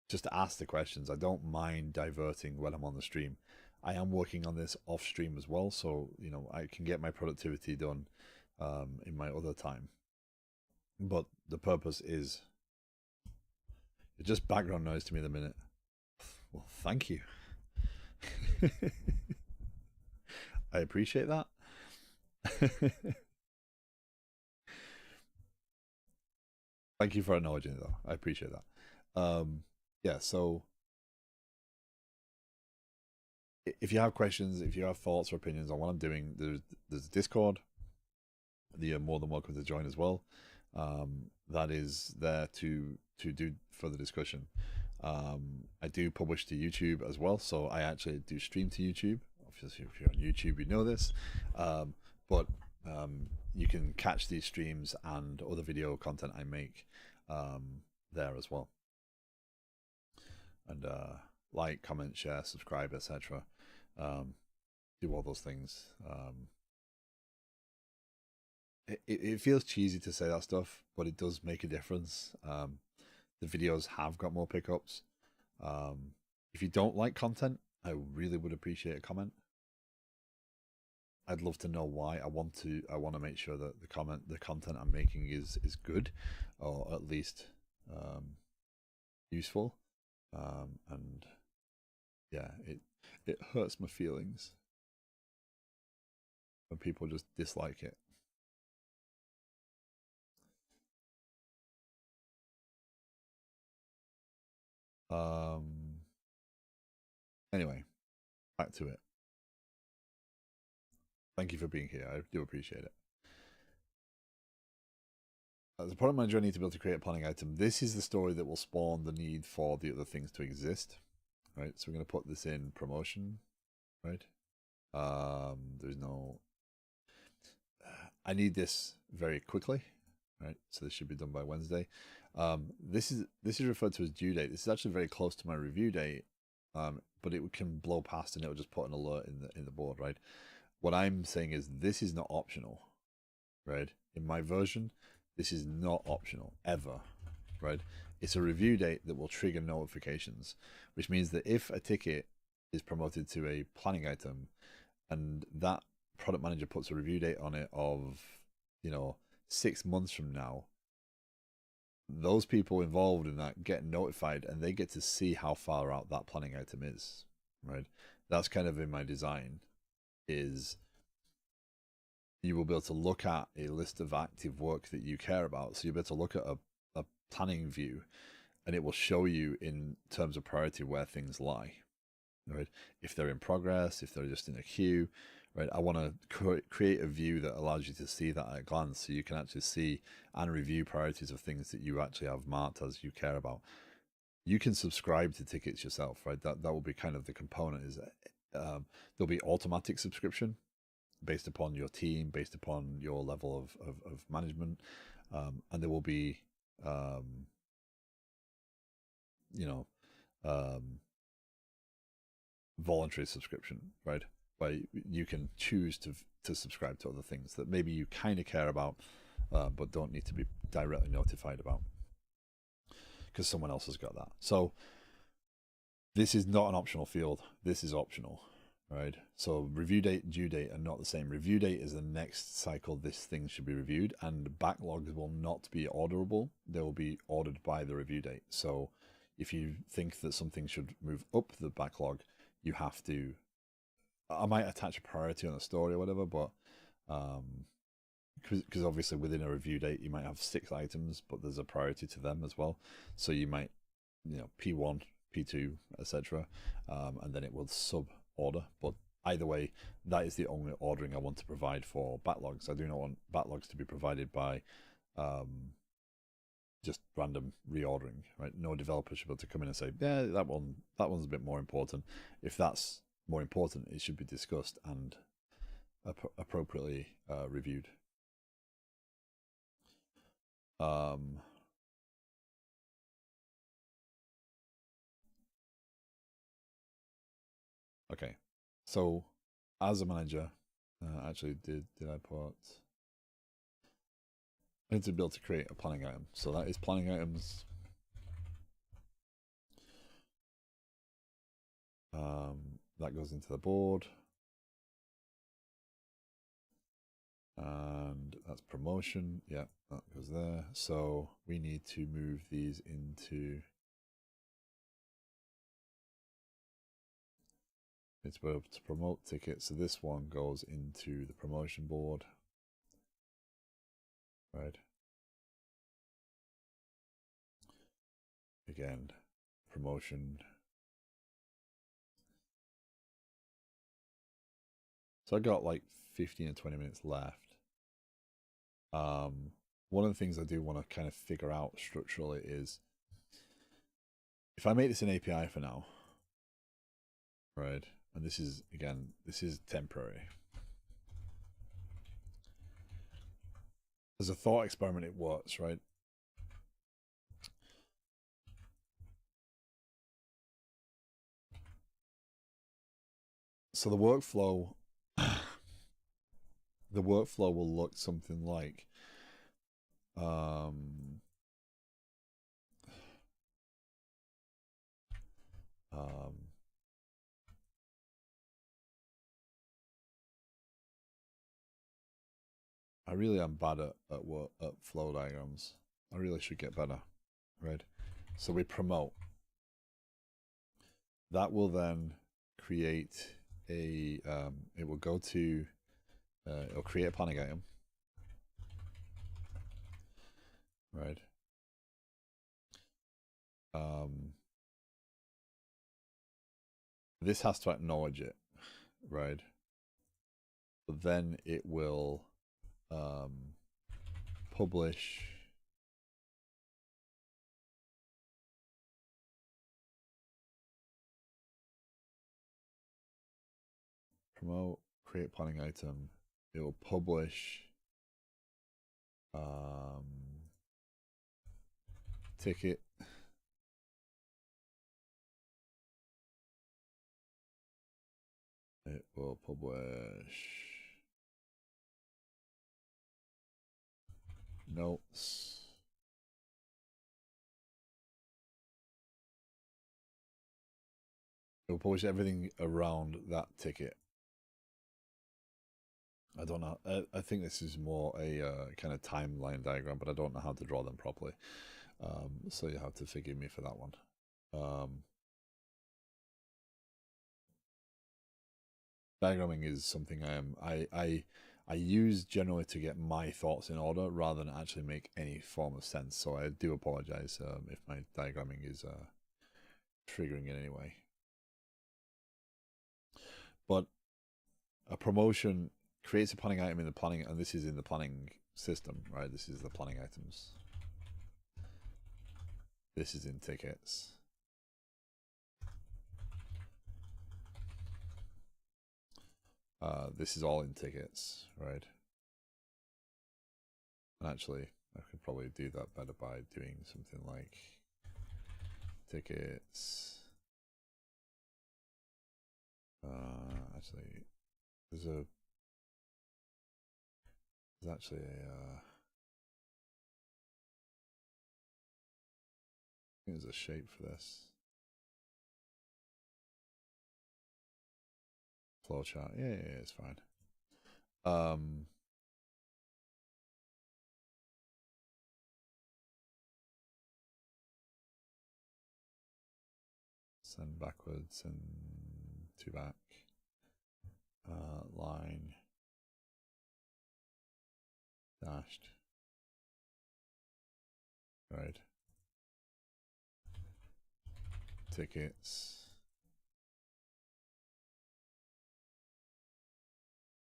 Just ask the questions. I don't mind diverting when I'm on the stream. I am working on this off stream as well, so I can get my productivity done in my other time. But the purpose is it's just background noise to me at the minute. Well, thank you. I appreciate that. Thank you for acknowledging it, though. I appreciate that. Yeah, so if you have questions, if you have thoughts or opinions on what I'm doing, there's Discord. You're more than welcome to join as well. That is there to do further discussion. I do publish to YouTube as well, so I actually do stream to YouTube. Obviously, if you're on YouTube, you know this. But you can catch these streams and other video content I make there as well. And like, comment, share, subscribe, etc. Do all those things. It feels cheesy to say that stuff, but it does make a difference. The videos have got more pickups. If you don't like content, I really would appreciate a comment. I'd love to know why. I want to make sure that the content I'm making is good, or at least useful. And yeah, it hurts my feelings when people just dislike it. Anyway, back to it. Thank you for being here. I do appreciate it. As a product manager, I need to be able to create a planning item. This is the story that will spawn the need for the other things to exist, right? So we're going to put this in promotion, right? There's no... I need this very quickly, right? So this should be done by Wednesday. This is referred to as due date. This is actually very close to my review date, but it can blow past and it will just put an alert in the board, right? What I'm saying is this is not optional, right? In my version, this is not optional ever, right? It's a review date that will trigger notifications, which means that if a ticket is promoted to a planning item and that product manager puts a review date on it of 6 months from now, those people involved in that get notified and they get to see how far out that planning item is, right? That's kind of in my design, is you will be able to look at a list of active work that you care about. So you'll be able to look at a planning view and it will show you in terms of priority where things lie, right? If they're in progress, if they're just in a queue, right? I want to create a view that allows you to see that at a glance, so you can actually see and review priorities of things that you actually have marked as you care about. You can subscribe to tickets yourself, right? That will be kind of the component. Is there'll be automatic subscription based upon your team, based upon your level of management, and there will be voluntary subscription, right? Where you can choose to subscribe to other things that maybe you kind of care about, but don't need to be directly notified about because someone else has got that. So this is not an optional field. This is optional, right? So review date, due date are not the same. Review date is the next cycle this thing should be reviewed, and backlogs will not be orderable. They will be ordered by the review date. So if you think that something should move up the backlog, you have to... I might attach a priority on a story or whatever, but because obviously within a review date you might have 6 items, but there's a priority to them as well. So you might, P1, P2, etc., and then it will sub order, but either way, that is the only ordering I want to provide for backlogs. I do not want backlogs to be provided by just random reordering, right? No developer should be able to come in and say, yeah, that one's a bit more important. If that's more important, it should be discussed and appropriately reviewed. Okay, so as a manager, actually, did I put? I need to be able to create a planning item. So that is planning items. That goes into the board. And that's promotion. Yeah, that goes there. So we need to move these into. It's able to promote tickets. So this one goes into the promotion board. Right. Again, promotion. So I got like 15 or 20 minutes left. One of the things I do want to kind of figure out structurally is if I make this an API for now, right? And this is, again, this is temporary. As a thought experiment, it works, right? So the workflow will look something like I really am bad at flow diagrams. I really should get better, right? So we promote. That will then create a, it will go to, it'll create a planning item, right? This has to acknowledge it, right? But then it will publish promote, create planning item. It will publish ticket. It will publish notes. It will publish everything around that ticket. I don't know. I think this is more a kind of timeline diagram, but I don't know how to draw them properly. So you have to forgive me for that one. Diagramming is something I use generally to get my thoughts in order rather than actually make any form of sense. So I do apologize if my diagramming is triggering in any way. But a promotion creates a planning item in the planning, and this is in the planning system, right? This is the planning items. This is in tickets. This is all in tickets, right? And actually, I could probably do that better by doing something like tickets. Actually, there's actually a I think there's a shape for this flowchart. Yeah, it's fine. Send backwards and two back. Line dashed. Right. Tickets.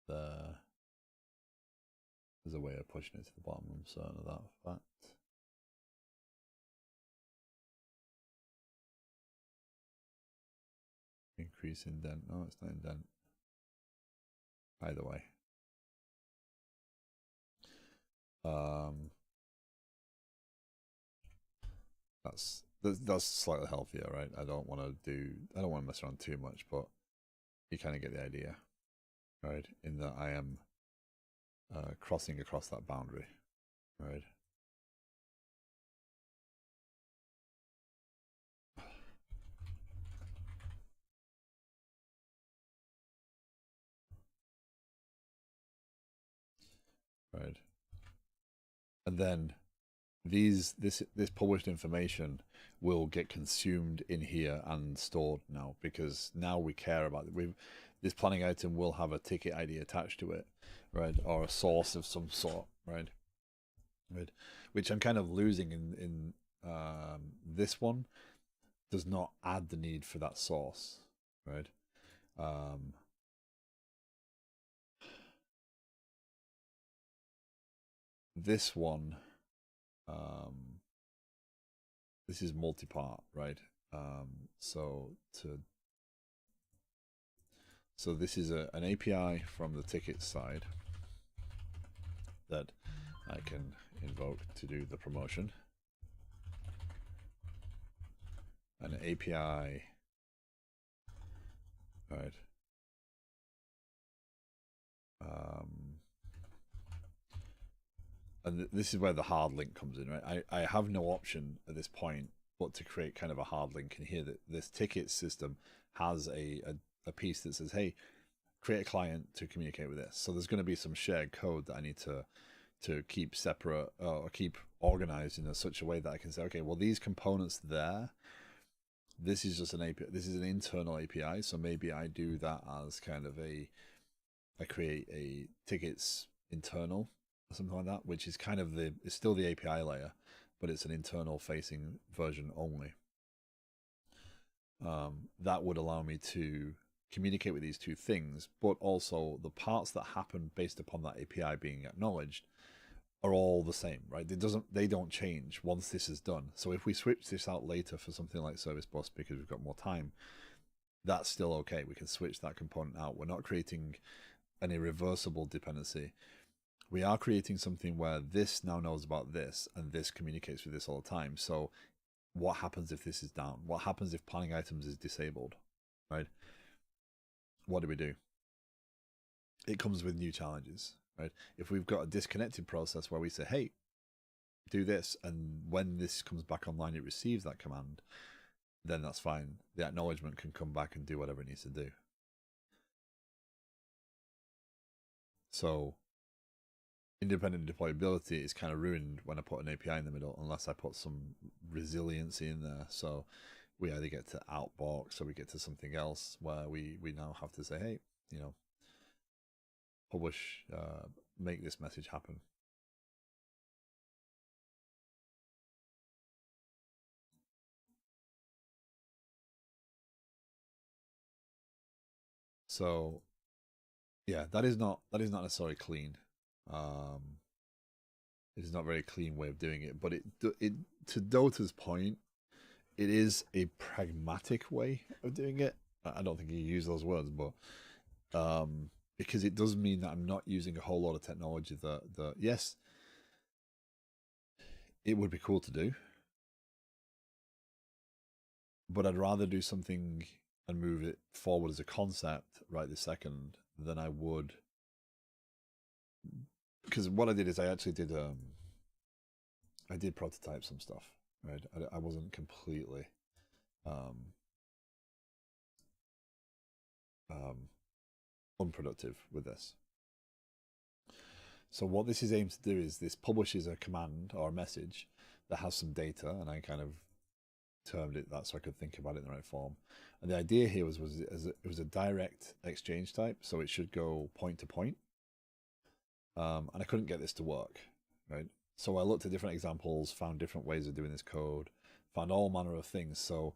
there. There's a way of pushing it to the bottom, I'm certain of that fact. Increase indent. No, it's not indent. Either way. That's slightly healthier, right? I don't want to mess around too much, but you kind of get the idea, right? In that I am crossing across that boundary, right? Right. And then this published information will get consumed in here and stored now, because now we care about it. This planning item will have a ticket ID attached to it, right, or a source of some sort, right, which I'm kind of losing in this one. Does not add the need for that source, right? This one, this is multi-part, right? So this is an API from the ticket side that I can invoke to do the promotion. An API, right? And this is where the hard link comes in, right? I have no option at this point but to create kind of a hard link in here. That this ticket system has a piece that says, hey, create a client to communicate with this. So there's going to be some shared code that I need to keep separate or keep organized in such a way that I can say, okay, well, these components there, this is just an API. This is an internal API. So maybe I do that as kind of I create a tickets internal or something like that, which is kind of it's still the API layer, but it's an internal facing version only. That would allow me to communicate with these two things, but also the parts that happen based upon that API being acknowledged are all the same, right? They don't change once this is done. So if we switch this out later for something like Service Bus because we've got more time, that's still okay. We can switch that component out. We're not creating an irreversible dependency. We are creating something where this now knows about this and this communicates with this all the time. So what happens if this is down? What happens if planning items is disabled, right? What do we do? It comes with new challenges, right? If we've got a disconnected process where we say, hey, do this, and when this comes back online, it receives that command, then that's fine. The acknowledgement can come back and do whatever it needs to do. So independent deployability is kind of ruined when I put an API in the middle, unless I put some resiliency in there. So we either get to outbox or we get to something else where we now have to say, hey, publish, make this message happen. So yeah, that is not necessarily clean. It is not a very clean way of doing it, but it to Dota's point, it is a pragmatic way of doing it. I don't think you use those words, but because it does mean that I'm not using a whole lot of technology that yes, it would be cool to do, but I'd rather do something and move it forward as a concept right this second than I would. Because what I did is I actually did I did prototype some stuff, right? I wasn't completely unproductive with this. So what this is aimed to do is this publishes a command or a message that has some data, and I kind of termed it that so I could think about it in the right form. And the idea here was it was a direct exchange type, so it should go point to point. And I couldn't get this to work, right? So I looked at different examples, found different ways of doing this code, found all manner of things. So,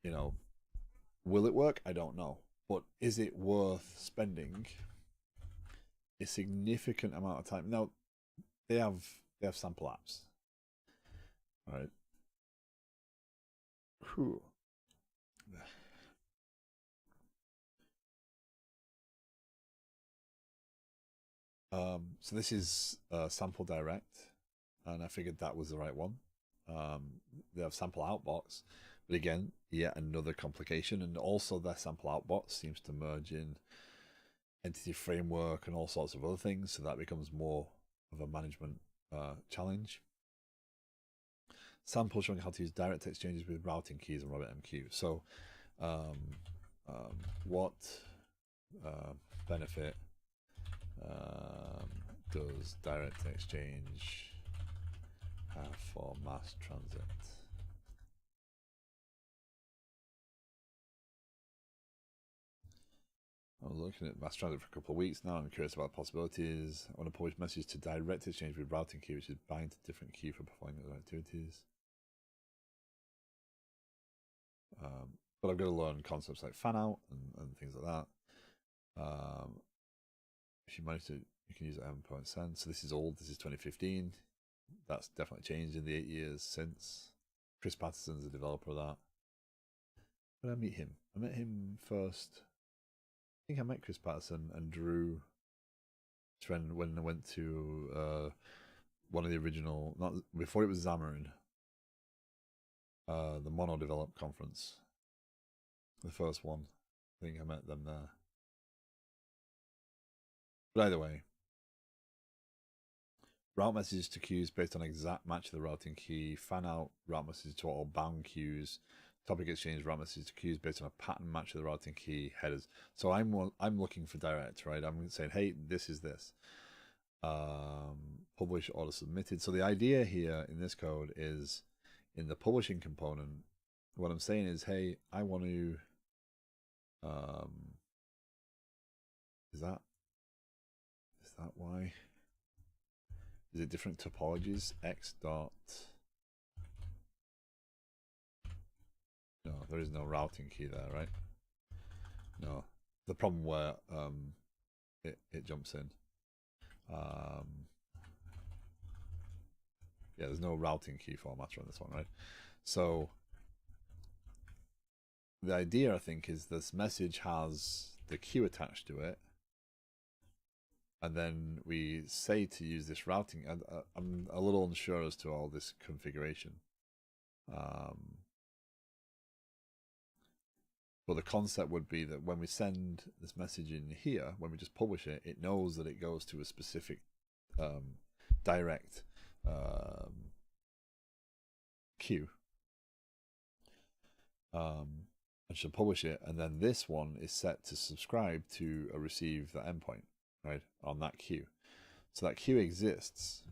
will it work? I don't know. But is it worth spending a significant amount of time. Now they have sample apps, right? Whew. So this is sample direct, and I figured that was the right one. They have sample outbox, but again, yet another complication, and also their sample outbox seems to merge in entity framework and all sorts of other things, so that becomes more of a management challenge. Sample showing how to use direct exchanges with routing keys and RabbitMQ. So, what benefit does direct exchange have for MassTransit? I was looking at MassTransit for a couple of weeks now. I'm curious about possibilities. I want to publish messages to direct exchange with routing key, which is bind to different queue for performing those activities. But I've got to learn concepts like fan out and things like that. If you manage to, you can use endpoint send. So this is old. This is 2015. That's definitely changed in the 8 years since. Chris Patterson's the developer of that. When did I meet him? I met him first. I think I met Chris Patterson and Drew when I went to one of the original, not before it was Xamarin, the Mono Develop conference, the first one. I think I met them there. But either way, route messages to queues based on exact match of the routing key, fan out route messages to all bound queues, topic exchange route messages to queues based on a pattern match of the routing key, headers. So I'm looking for direct, right? I'm saying, hey, this is this. Publish order submitted. So the idea here in this code is in the publishing component, what I'm saying is, hey, I want to is that why? Is it different topologies? X dot. No, there is no routing key there, right? No. The problem where it jumps in. Yeah, there's no routing key formatter on this one, right? So the idea, I think, is this message has the queue attached to it, and then we say to use this routing. I'm a little unsure as to all this configuration. But the concept would be that when we send this message in here, when we just publish it, it knows that it goes to a specific direct queue. And should publish it, and then this one is set to subscribe to a receive that endpoint, right, on that queue. So that queue exists,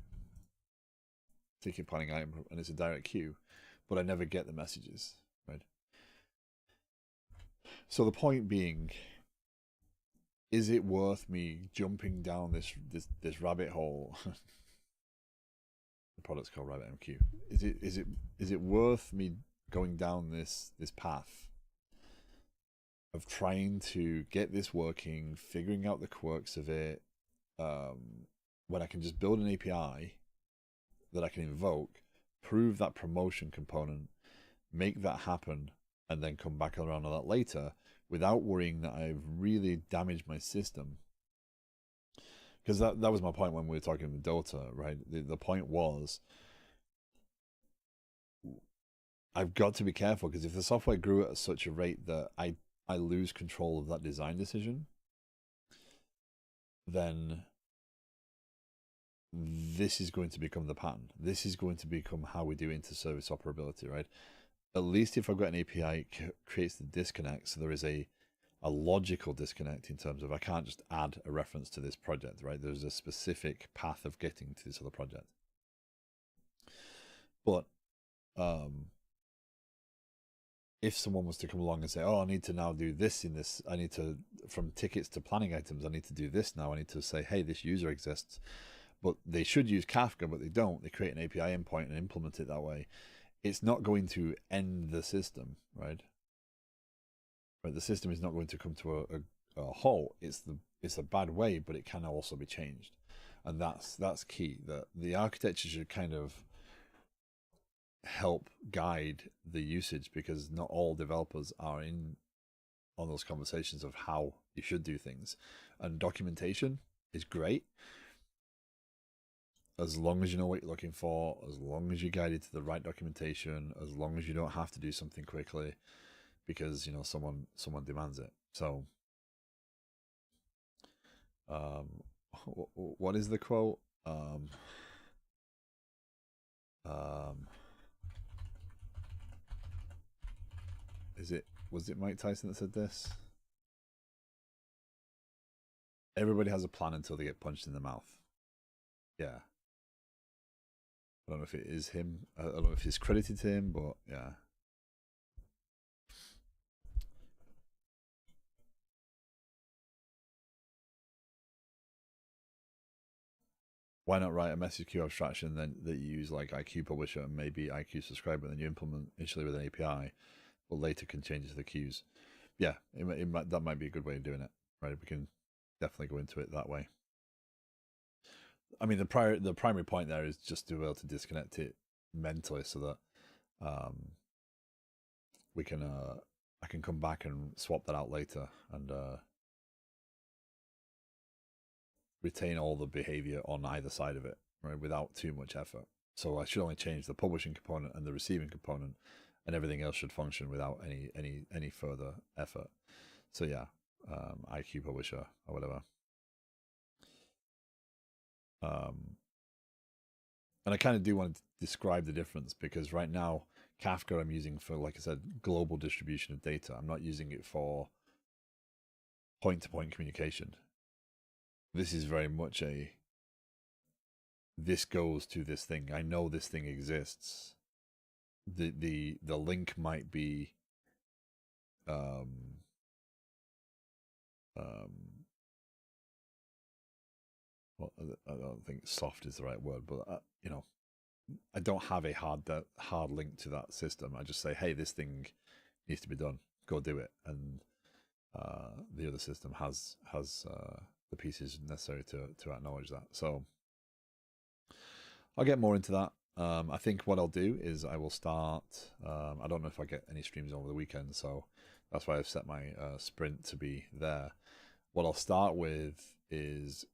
ticket planning item, and it's a direct queue, but I never get the messages, right? So the point being, is it worth me jumping down this rabbit hole? The product's called RabbitMQ. Is it worth me going down this path of trying to get this working, figuring out the quirks of it, when I can just build an API that I can invoke, prove that promotion component, make that happen, and then come back around on that later without worrying that I've really damaged my system? Because that was my point when we were talking with Dota, right? The point was, I've got to be careful, because if the software grew at such a rate that I lose control of that design decision, then this is going to become the pattern. This is going to become how we do inter-service operability, right? At least if I've got an API, it creates the disconnect, so there is a logical disconnect in terms of I can't just add a reference to this project, right? There's a specific path of getting to this other project. But if someone was to come along and say, oh, I need to now do this in this, I need to, from tickets to planning items, I need to do this now, I need to say, hey, this user exists, but they should use Kafka, but they don't. They create an API endpoint and implement it that way. It's not going to end the system, right? But the system is not going to come to a halt. It's it's a bad way, but it can also be changed, and that's key. That the architecture should kind of help guide the usage, because not all developers are in on those conversations of how you should do things, and documentation is great as long as you know what you're looking for, as long as you're guided to the right documentation, as long as you don't have to do something quickly because someone demands it. So what is the quote? Was it Mike Tyson that said this? Everybody has a plan until they get punched in the mouth. Yeah. I don't know if it is him. I don't know if it's credited to him, but yeah. Why not write a message queue abstraction then that you use like IQ Publisher and maybe IQ Subscriber, and then you implement initially with an API, but later can change it to the queues? Yeah, that might be a good way of doing it, right? We can definitely go into it that way. I mean, the primary point there is just to be able to disconnect it mentally so that we can I can come back and swap that out later and retain all the behavior on either side of it, right, without too much effort. So I should only change the publishing component and the receiving component, and everything else should function without any further effort. So yeah, IQ Publisher or whatever. And I kind of do want to describe the difference, because right now Kafka I'm using for, like I said, global distribution of data. I'm not using it for point-to-point communication. This is very much this goes to this thing. I know this thing exists. The link might be well, I don't think soft is the right word, but I don't have a hard link to that system. I just say, hey, this thing needs to be done. Go do it, and the other system has the pieces necessary to acknowledge that. So I'll get more into that. I think what I'll do is I will start. I don't know if I get any streams over the weekend, so that's why I've set my sprint to be there. What I'll start with is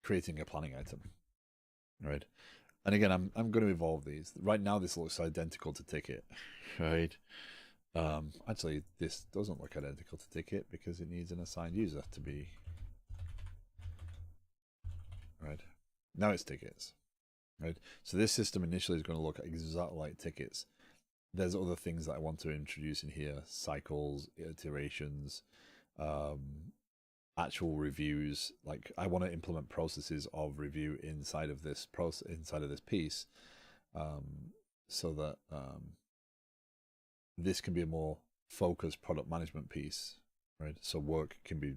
creating a planning item, right? And again, I'm going to evolve these. Right now, this looks identical to Ticket, right? Actually, this doesn't look identical to Ticket because it needs an assigned user to be, right? Now it's Tickets, right? So this system initially is going to look exactly like Tickets. There's other things that I want to introduce in here: cycles, iterations, actual reviews. Like I want to implement processes of review inside of this piece, so that this can be a more focused product management piece, right? So work can be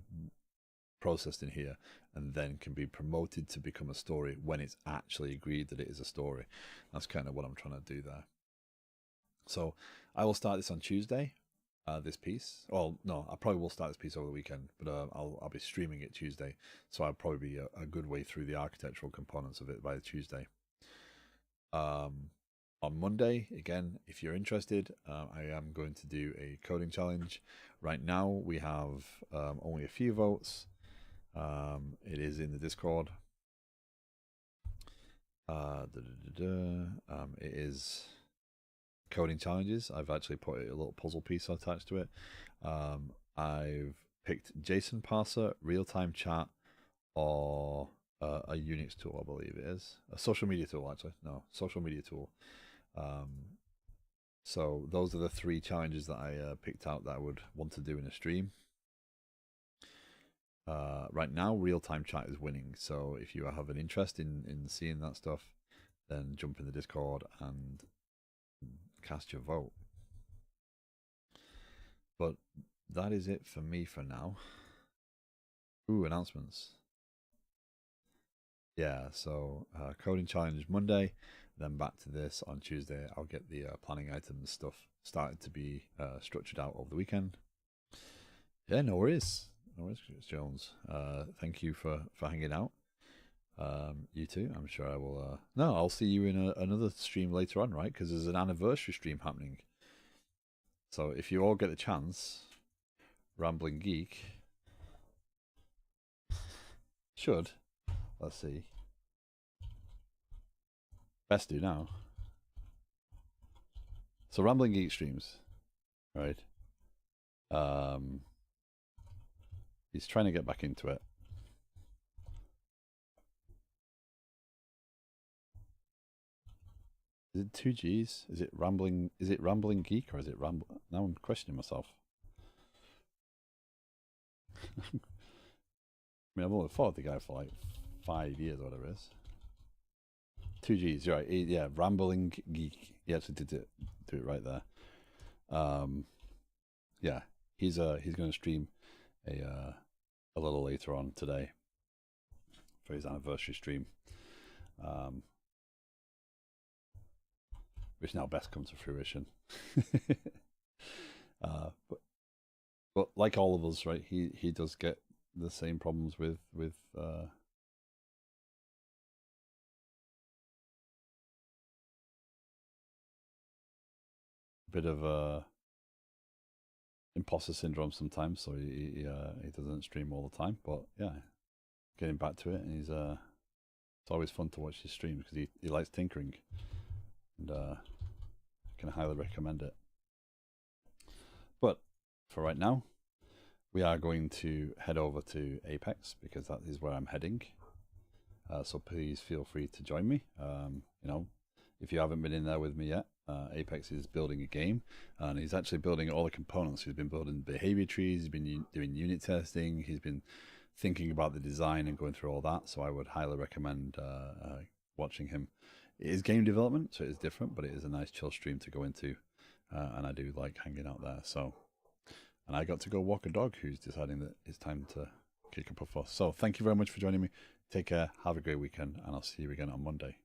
processed in here and then can be promoted to become a story when it's actually agreed that it is a story. That's kind of what I'm trying to do there. So I will start this on Tuesday. This piece. Well, no, I probably will start this piece over the weekend, but I'll be streaming it Tuesday, so I'll probably be a good way through the architectural components of it by Tuesday. On Monday, again, if you're interested, I am going to do a coding challenge. Right now, we have only a few votes. It is in the Discord. It is coding challenges. I've actually put a little puzzle piece attached to it. I've picked JSON parser, real-time chat, or a Unix tool, I believe it is. A social media tool, actually. No, social media tool. So those are the 3 challenges that I picked out that I would want to do in a stream. Right now, real-time chat is winning. So if you have an interest in seeing that stuff, then jump in the Discord and cast your vote. But that is it for me for now. Ooh, announcements. Yeah, so coding challenge Monday, then back to this on Tuesday. I'll get the planning items stuff started to be structured out over the weekend. Yeah, no worries. No worries, Chris Jones. Thank you for hanging out. You too. I'm sure I will. No, I'll see you in another stream later on, right? Because there's an anniversary stream happening. So if you all get the chance, Rambling Geek should. Let's see. Best do now. So Rambling Geek streams, right? He's trying to get back into it. Is it 2Gs? Is it Rambling? Is it Rambling Geek or is it Ramble? Now I'm questioning myself. I mean, I've only followed the guy for like 5 years or whatever it is. 2Gs, you're right. Yeah, Rambling Geek. He actually did it right there. Yeah, he's going to stream a little later on today for his anniversary stream, which now best come to fruition. But like all of us, right? He does get the same problems with bit of imposter syndrome sometimes, so he doesn't stream all the time. But yeah, getting back to it, and he's it's always fun to watch his streams because he likes tinkering, and can highly recommend it. But for right now, we are going to head over to Apex because that is where I'm heading. So please feel free to join me. You know, if you haven't been in there with me yet, Apex is building a game, and he's actually building all the components. He's been building behavior trees, he's been doing unit testing, he's been thinking about the design and going through all that. So I would highly recommend watching him. It is game development, so it is different, but it is a nice chill stream to go into, and I do like hanging out there. So, and I got to go walk a dog who's deciding that it's time to kick up a fuss. So thank you very much for joining me. Take care, have a great weekend, and I'll see you again on Monday.